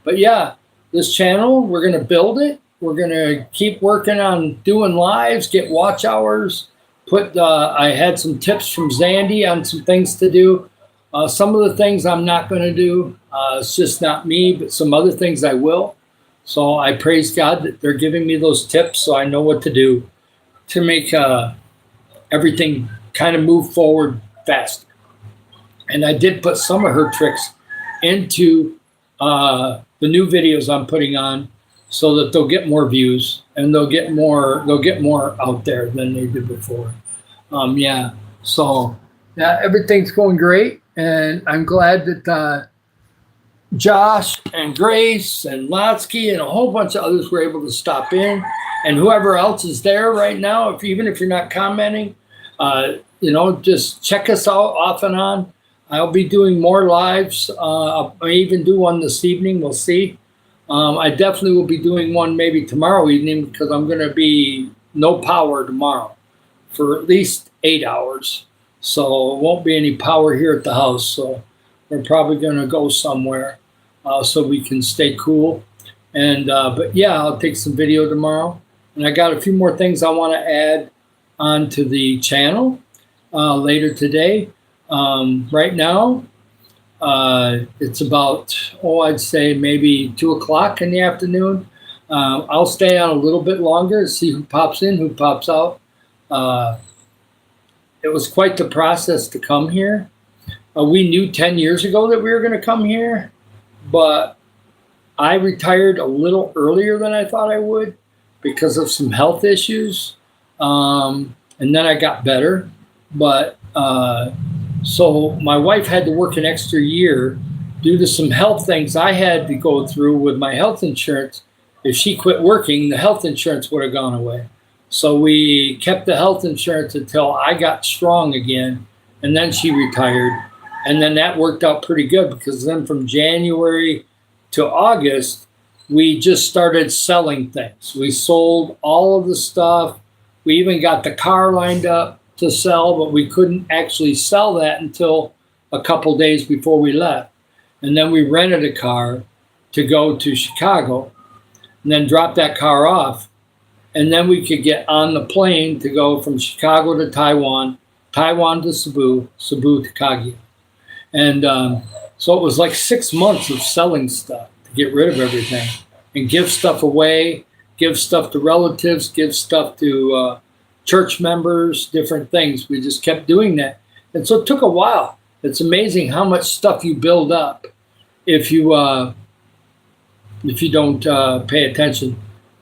but yeah, this channel, we're going to build it. We're going to keep working on doing lives, get watch hours. I had some tips from Zandy on some things to do. Some of the things I'm not going to do. It's just not me, but some other things I will. So I praise God that they're giving me those tips so I know what to do to make everything kind of move forward faster. And I did put some of her tricks into the new videos I'm putting on, so that they'll get more views and they'll get more out there than they did before. Yeah. So yeah, everything's going great, and I'm glad that Josh and Grace and Lotsky and a whole bunch of others were able to stop in, and whoever else is there right now, even if you're not commenting, just check us out off and on. I'll be doing more lives. I may even do one this evening. We'll see. I definitely will be doing one maybe tomorrow evening, because I'm going to be no power tomorrow for at least 8 hours. So it won't be any power here at the house. So we're probably going to go somewhere so we can stay cool. And but yeah, I'll take some video tomorrow. And I got a few more things I want to add onto the channel later today. Right now, it's about, I'd say maybe 2 o'clock in the afternoon. I'll stay on a little bit longer, see who pops in, who pops out. It was quite the process to come here. We knew 10 years ago that we were going to come here, but I retired a little earlier than I thought I would because of some health issues. And then I got better. But so my wife had to work an extra year due to some health things I had to go through with my health insurance. If she quit working, the health insurance would have gone away. So we kept the health insurance until I got strong again, and then she retired. And then that worked out pretty good, because then from January to August, we just started selling things. We sold all of the stuff. We even got the car lined up to sell, but we couldn't actually sell that until a couple days before we left. And then we rented a car to go to Chicago and then drop that car off. And then we could get on the plane to go from Chicago to Taiwan, Taiwan to Cebu, Cebu to Kagia. And so it was like 6 months of selling stuff to get rid of everything and give stuff away, give stuff to relatives, give stuff to church members, different things. We just kept doing that. And so it took a while. It's amazing how much stuff you build up if you don't pay attention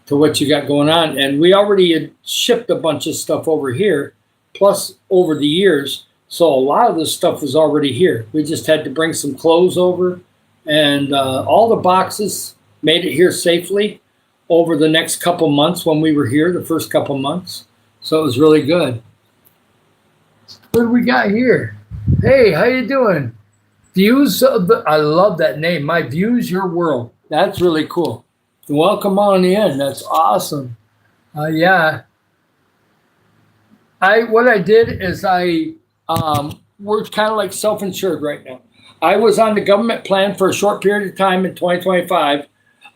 to what you got going on. And we already had shipped a bunch of stuff over here, plus over the years. So a lot of this stuff was already here. We just had to bring some clothes over, and all the boxes made it here safely over the next couple months when we were here, the first couple months. So it was really good. What do we got here? Hey, how you doing? Views of the, I love that name. My Views, Your World. That's really cool. Welcome on in. That's awesome. Yeah. What I did is we're kind of like self-insured right now. I was on the government plan for a short period of time in 2025.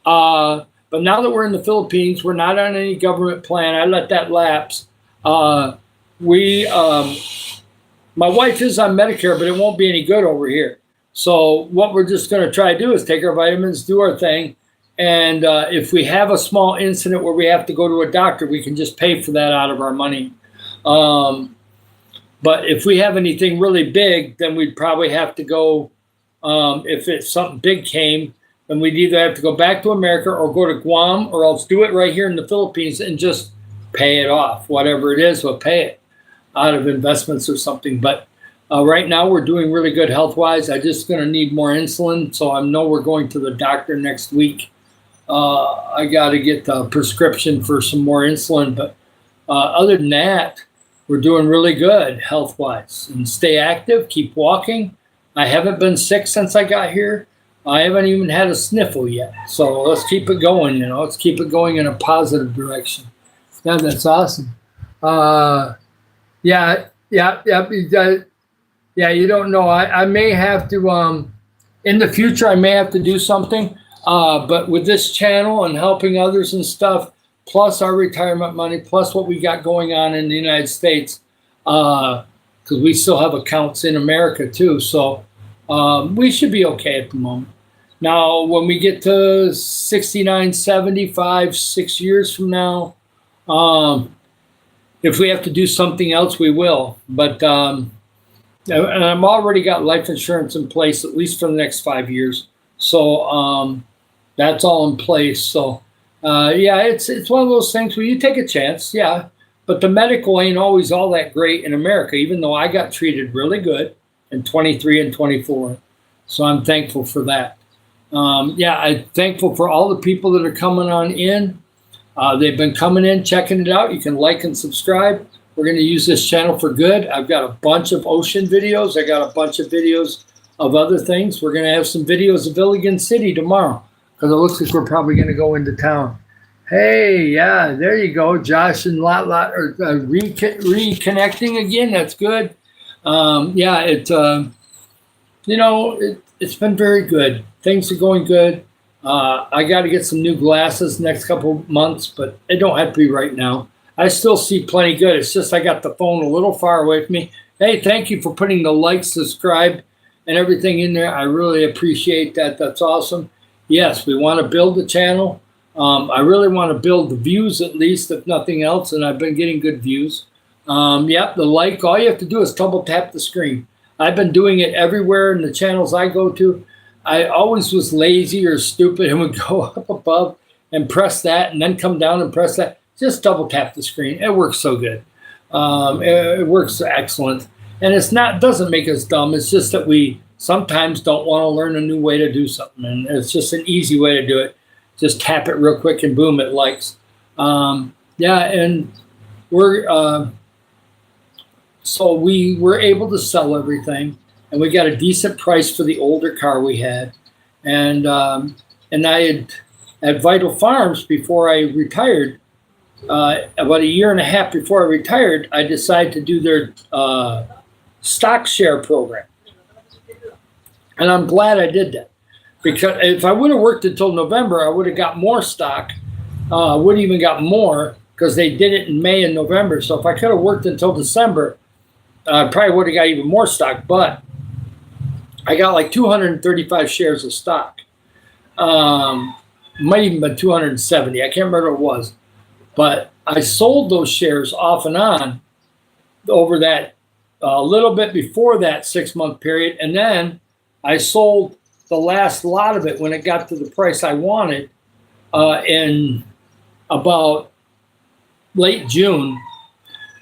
But now that we're in the Philippines, we're not on any government plan. I let that lapse. My wife is on Medicare, but it won't be any good over here. So what we're just going to try to do is take our vitamins, do our thing. And if we have a small incident where we have to go to a doctor, we can just pay for that out of our money. But if we have anything really big, then we'd probably have to go, if it's something big came, then we'd either have to go back to America or go to Guam, or else do it right here in the Philippines and just pay it off. Whatever it is, we'll pay it out of investments or something. But right now we're doing really good health-wise. I'm just going to need more insulin, so I know we're going to the doctor next week. I got to get the prescription for some more insulin. But other than that, we're doing really good health-wise. And stay active, keep walking. I haven't been sick since I got here. I haven't even had a sniffle yet. So let's keep it going, Let's keep it going in a positive direction. Yeah, that's awesome. Yeah, you don't know. I may have to, in the future, I may have to do something. But with this channel and helping others and stuff, plus our retirement money, plus what we got going on in the United States, because we still have accounts in America too. So we should be okay at the moment. Now, when we get to 69, 75, 6 years from now, if we have to do something else, we will. But And I'm already got life insurance in place at least for the next 5 years. So that's all in place. So yeah, it's one of those things where you take a chance, yeah. But the medical ain't always all that great in America, even though I got treated really good in 23 and 24. So I'm thankful for that. Yeah, I'm thankful for all the people that are coming on in. They've been coming in, checking it out. You can like and subscribe. We're going to use this channel for good. I've got a bunch of ocean videos. I got a bunch of videos of other things. We're going to have some videos of Illigan City tomorrow because it looks like we're probably going to go into town. Hey, yeah, there you go. Josh and Lot are reconnecting again. That's good. Yeah, it's been very good. Things are going good. I got to get some new glasses next couple months, but it don't have to be right now. I still see plenty good. It's just I got the phone a little far away from me. Hey, thank you for putting the like, subscribe, and everything in there. I really appreciate that. That's awesome. Yes, we want to build the channel. I really want to build the views at least, if nothing else, and I've been getting good views. Yep, the like, all you have to do is double tap the screen. I've been doing it everywhere in the channels I go to. I always was lazy or stupid and would go up above and press that and then come down and press that. Just double tap the screen. It works so good. It works excellent. And doesn't make us dumb. It's just that we sometimes don't want to learn a new way to do something. And it's just an easy way to do it. Just tap it real quick and boom, it likes. Yeah, and so we were able to sell everything. And we got a decent price for the older car we had. And I had at Vital Farms before I retired, about a year and a half before I retired, I decided to do their stock share program. And I'm glad I did that. Because if I would have worked until November, I would have got more stock. Would have even got more because they did it in May and November. So if I could have worked until December, I probably would have got even more stock. But I got like 235 shares of stock. Might even been 270. I can't remember what it was. But I sold those shares off and on over that a little bit before that 6-month period. And then I sold the last lot of it when it got to the price I wanted in about late June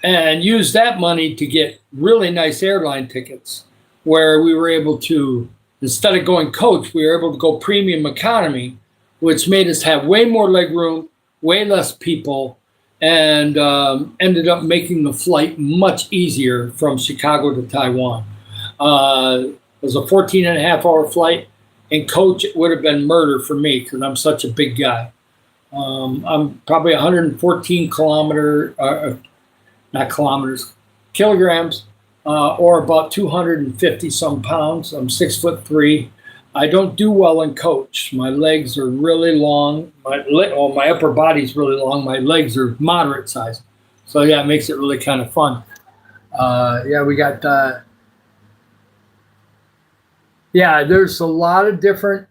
and used that money to get really nice airline tickets where we were able to, instead of going coach, we were able to go premium economy, which made us have way more leg room, way less people, and ended up making the flight much easier from Chicago to Taiwan. It was a 14.5-hour flight. In coach, it would have been murder for me because I'm such a big guy. I'm probably 114 kilograms, or about 250 some pounds. I'm 6'3". I don't do well in coach. My legs are really long. My upper body's really long. My legs are moderate size. So yeah, it makes it really kind of fun. Yeah, we got. Yeah, there's a lot of different.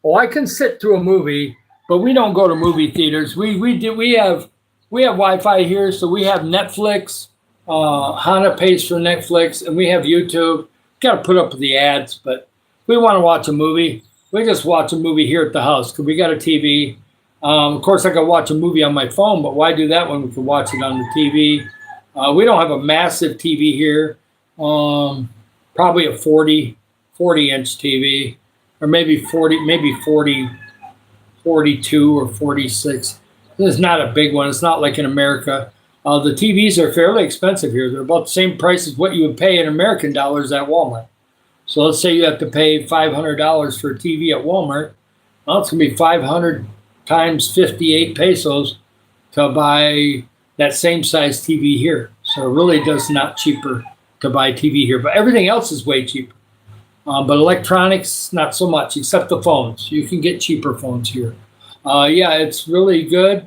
Oh, I can sit through a movie, but we don't go to movie theaters. We have Wi-Fi here, so we have Netflix. Hana pays for Netflix, and we have YouTube. Got to put up with the ads, but we want to watch a movie. We just watch a movie here at the house because we got a TV. Of course, I could watch a movie on my phone, but why do that when we can watch it on the TV? We don't have a massive TV here. Probably a 40-inch TV, or maybe 42 or 46. This is not a big one. It's not like in America. The TVs are fairly expensive here. They're about the same price as what you would pay in American dollars at Walmart. So let's say you have to pay $500 for a TV at Walmart. Well, it's going to be 500 times 58 pesos to buy that same size TV here. So it really does not cheaper to buy TV here. But everything else is way cheaper. But electronics, not so much, except the phones. You can get cheaper phones here. Yeah, it's really good.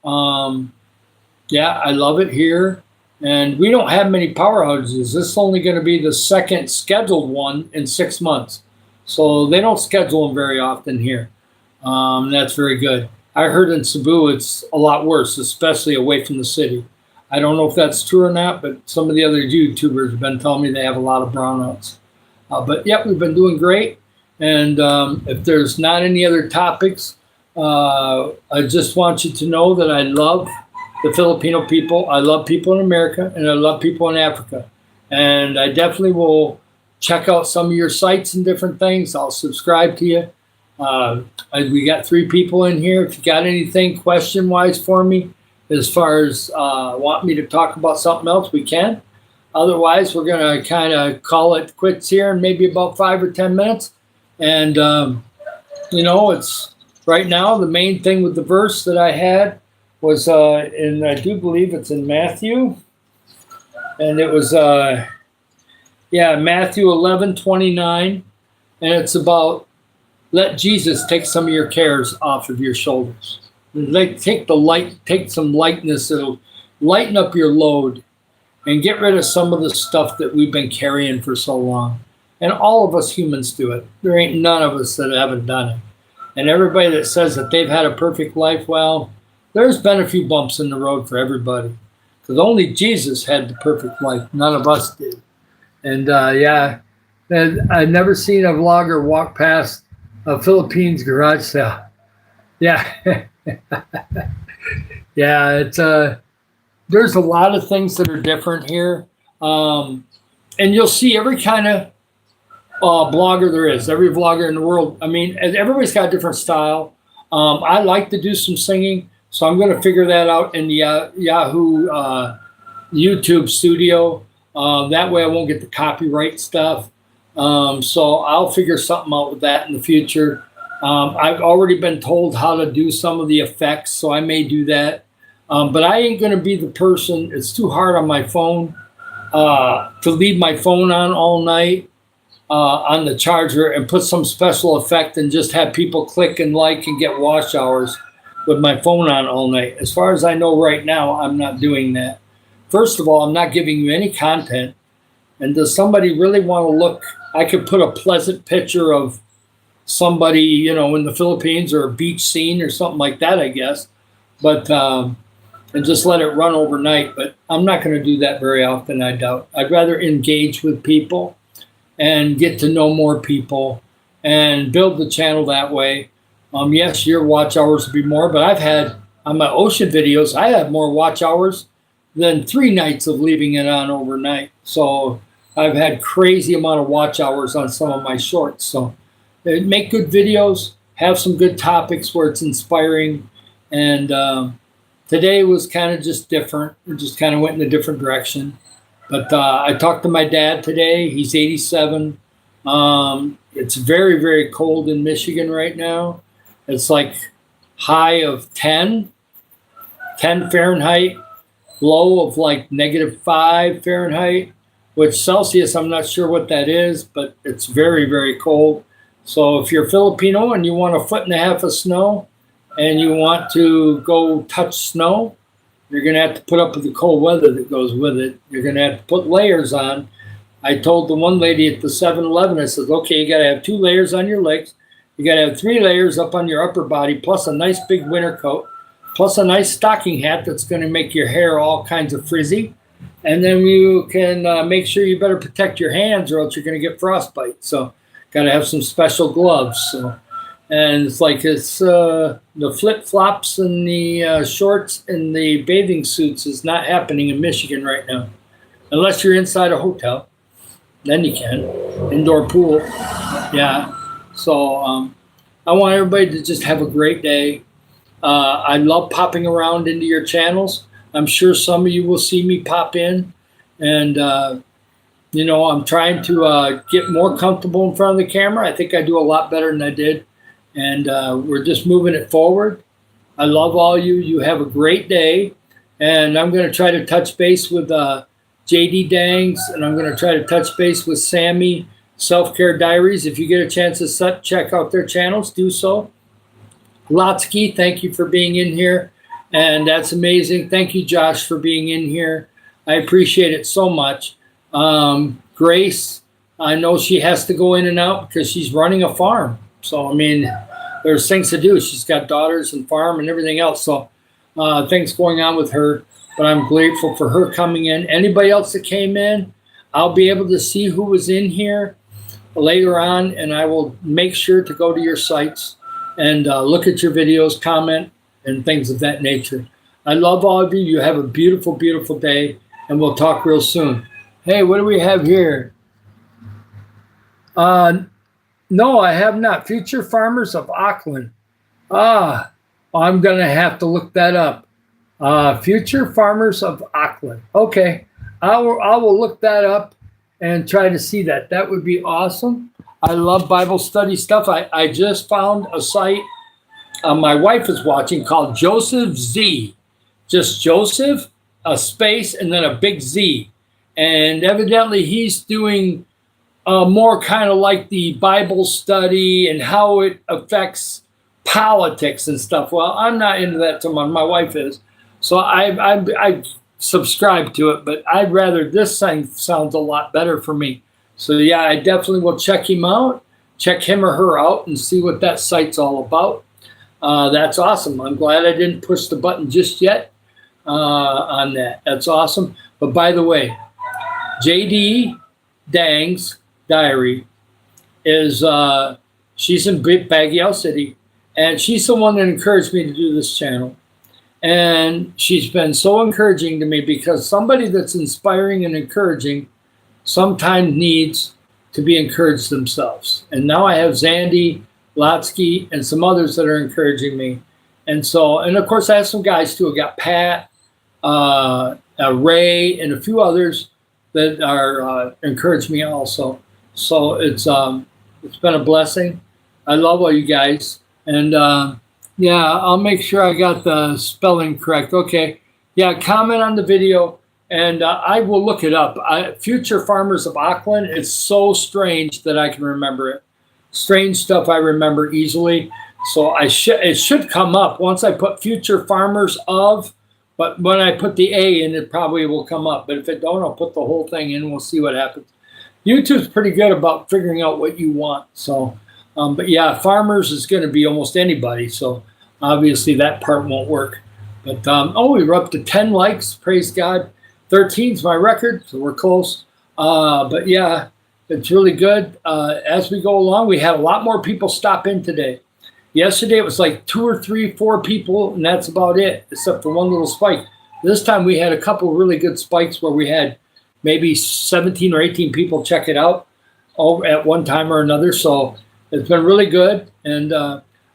Yeah, I love it here. And we don't have many power outages. This is only going to be the second scheduled one in 6 months. So they don't schedule them very often here. That's very good. I heard in Cebu it's a lot worse, especially away from the city. I don't know if that's true or not, but some of the other YouTubers have been telling me they have a lot of brownouts. But yep, we've been doing great. And if there's not any other topics, I just want you to know that I love the Filipino people. I love people in America, and I love people in Africa. And I definitely will check out some of your sites and different things. I'll subscribe to you. We got 3 people in here. If you got anything question-wise for me, as far as want me to talk about something else, we can. Otherwise, we're going to kind of call it quits here in maybe about 5 or 10 minutes. And, it's right now the main thing with the verse that I had was I do believe it's in Matthew. And it was, Matthew 11:29. And it's about let Jesus take some of your cares off of your shoulders. Take some lightness. It'll lighten up your load and get rid of some of the stuff that we've been carrying for so long. And all of us humans do it. There ain't none of us that haven't done it. And everybody that says that they've had a perfect life, well, there's been a few bumps in the road for everybody. Because only Jesus had the perfect life. None of us did. And and I've never seen a vlogger walk past a Philippines garage sale. Yeah. It's there's a lot of things that are different here. And you'll see every kind of blogger there is, every vlogger in the world. I mean, everybody's got a different style. I like to do some singing, so I'm going to figure that out in the Yahoo YouTube studio. That way I won't get the copyright stuff. So I'll figure something out with that in the future. I've already been told how to do some of the effects, so I may do that. But I ain't going to be the person. It's too hard on my phone to leave my phone on all night on the charger and put some special effect and just have people click and like and get watch hours with my phone on all night. As far as I know right now, I'm not doing that. First of all, I'm not giving you any content. And does somebody really want to look? I could put a pleasant picture of somebody, in the Philippines or a beach scene or something like that, I guess. But and just let it run overnight. But I'm not going to do that very often, I doubt. I'd rather engage with people and get to know more people and build the channel that way. Yes, your watch hours will be more, but I've had, on my ocean videos, I have more watch hours than 3 nights of leaving it on overnight. So I've had crazy amount of watch hours on some of my shorts. So make good videos, have some good topics where it's inspiring. And today was kind of just different. It just kind of went in a different direction. But I talked to my dad today. He's 87. It's very, very cold in Michigan right now. It's like high of 10 Fahrenheit, low of like -5 Fahrenheit, which Celsius, I'm not sure what that is, but it's very, very cold. So if you're Filipino and you want 1.5 feet of snow and you want to go touch snow, you're going to have to put up with the cold weather that goes with it. You're going to have to put layers on. I told the one lady at the 7-Eleven, I said, okay, you got to have 2 layers on your legs. You got to have 3 layers up on your upper body, plus a nice big winter coat, plus a nice stocking hat that's going to make your hair all kinds of frizzy. And then you can make sure you better protect your hands or else you're going to get frostbite. So got to have some special gloves. So, and it's like the flip-flops and the shorts and the bathing suits is not happening in Michigan right now. Unless you're inside a hotel. Then you can. Indoor pool. Yeah. So I want everybody to just have a great day. I love popping around into your channels. I'm sure some of you will see me pop in. And, I'm trying to get more comfortable in front of the camera. I think I do a lot better than I did. And we're just moving it forward. I love all you. You have a great day. And I'm going to try to touch base with JD Dangs. And I'm going to try to touch base with Sammy Self-Care Diaries. If you get a chance to check out their channels, do so. Lotsky, thank you for being in here. And that's amazing. Thank you, Josh, for being in here. I appreciate it so much. Grace, I know she has to go in and out because she's running a farm. So, I mean, there's things to do. She's got daughters and farm and everything else. So things going on with her. but I'm grateful for her coming in. Anybody else that came in, I'll be able to see who was in here later on, and I will make sure to go to your sites and look at your videos, comment, and things of that nature. I love all of you. You have a beautiful, beautiful day, and we'll talk real soon. Hey, what do we have here? No, I have not. Future Farmers of Auckland. I'm going to have to look that up. Future Farmers of Auckland. Okay, I will look that up and try to see that. That would be awesome. I love Bible study stuff. I just found a site my wife is watching called Joseph Z. Just Joseph, a space, and then a big Z. And evidently he's doing more kind of like the Bible study and how it affects politics and stuff. Well, I'm not into that too much. My wife is. So I subscribe to it, but I'd rather this thing sounds a lot better for me. So yeah, I definitely will check him out, check him or her out, and see what that site's all about. That's awesome. I'm glad I didn't push the button just yet on that. That's awesome. But by the way, JD Dang's diary is she's in Baguio City, and she's the one that encouraged me to do this channel. And she's been so encouraging to me, because somebody that's inspiring and encouraging sometimes needs to be encouraged themselves. And now I have Zandy Lotsky and some others that are encouraging me. And so, and of course I have some guys too. I got Pat, Ray, and a few others that are encouraging me also. So it's been a blessing. I love all you guys. And yeah, I'll make sure I got the spelling correct. Okay. Yeah, comment on the video, and I will look it up. Future Farmers of Auckland, it's so strange that I can remember it. Strange stuff I remember easily. So it should come up once I put Future Farmers of, but when I put the A in, it probably will come up. But if it don't, I'll put the whole thing in. We'll see what happens. YouTube's pretty good about figuring out what you want. So, but yeah, farmers is going to be almost anybody. So obviously that part won't work. But oh, we were up to 10 likes. Praise God. 13's my record, so we're close. But yeah, it's really good. As we go along, we had a lot more people stop in today. Yesterday it was like 2 or 3, 4 people, and that's about it, except for one little spike. This time we had a couple really good spikes where we had maybe 17 or 18 people check it out at one time or another. So it's been really good. And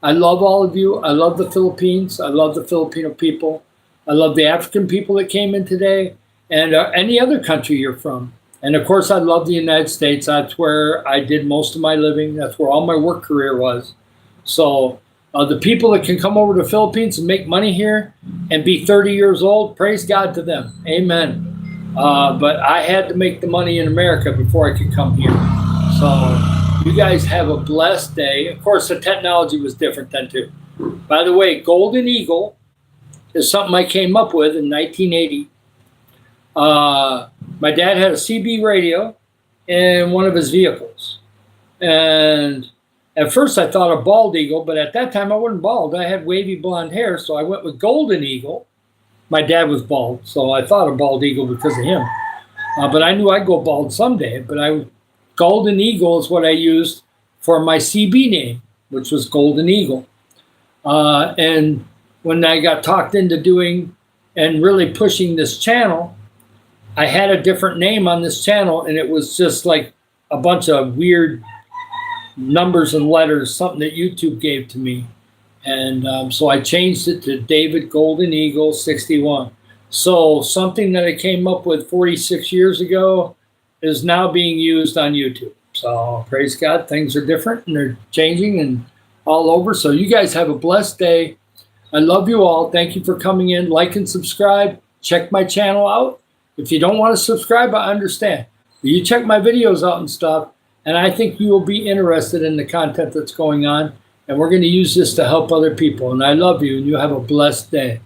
I love all of you. I love the Philippines. I love the Filipino people. I love the African people that came in today, and any other country you're from. And of course, I love the United States. That's where I did most of my living. That's where all my work career was. So the people that can come over to the Philippines and make money here and be 30 years old, praise God to them. Amen. But I had to make the money in America before I could come here. So you guys have a blessed day. Of course, the technology was different then too. By the way, Golden Eagle is something I came up with in 1980. My dad had a CB radio in one of his vehicles. And at first I thought of bald eagle, but at that time I wasn't bald. I had wavy blonde hair, so I went with Golden Eagle. My dad was bald, so I thought of bald eagle because of him. But I knew I'd go bald someday. But Golden Eagle is what I used for my CB name, which was Golden Eagle. And when I got talked into doing and really pushing this channel, I had a different name on this channel, and it was just like a bunch of weird numbers and letters, something that YouTube gave to me. And so I changed it to David Golden Eagle 61. So something that I came up with 46 years ago is now being used on YouTube. So praise God, things are different and they're changing and all over. So you guys have a blessed day. I love you all. Thank you for coming in. Like and subscribe. Check my channel out. If you don't want to subscribe, I understand. But you check my videos out and stuff, and I think you will be interested in the content that's going on. And we're going to use this to help other people. And I love you, and you have a blessed day.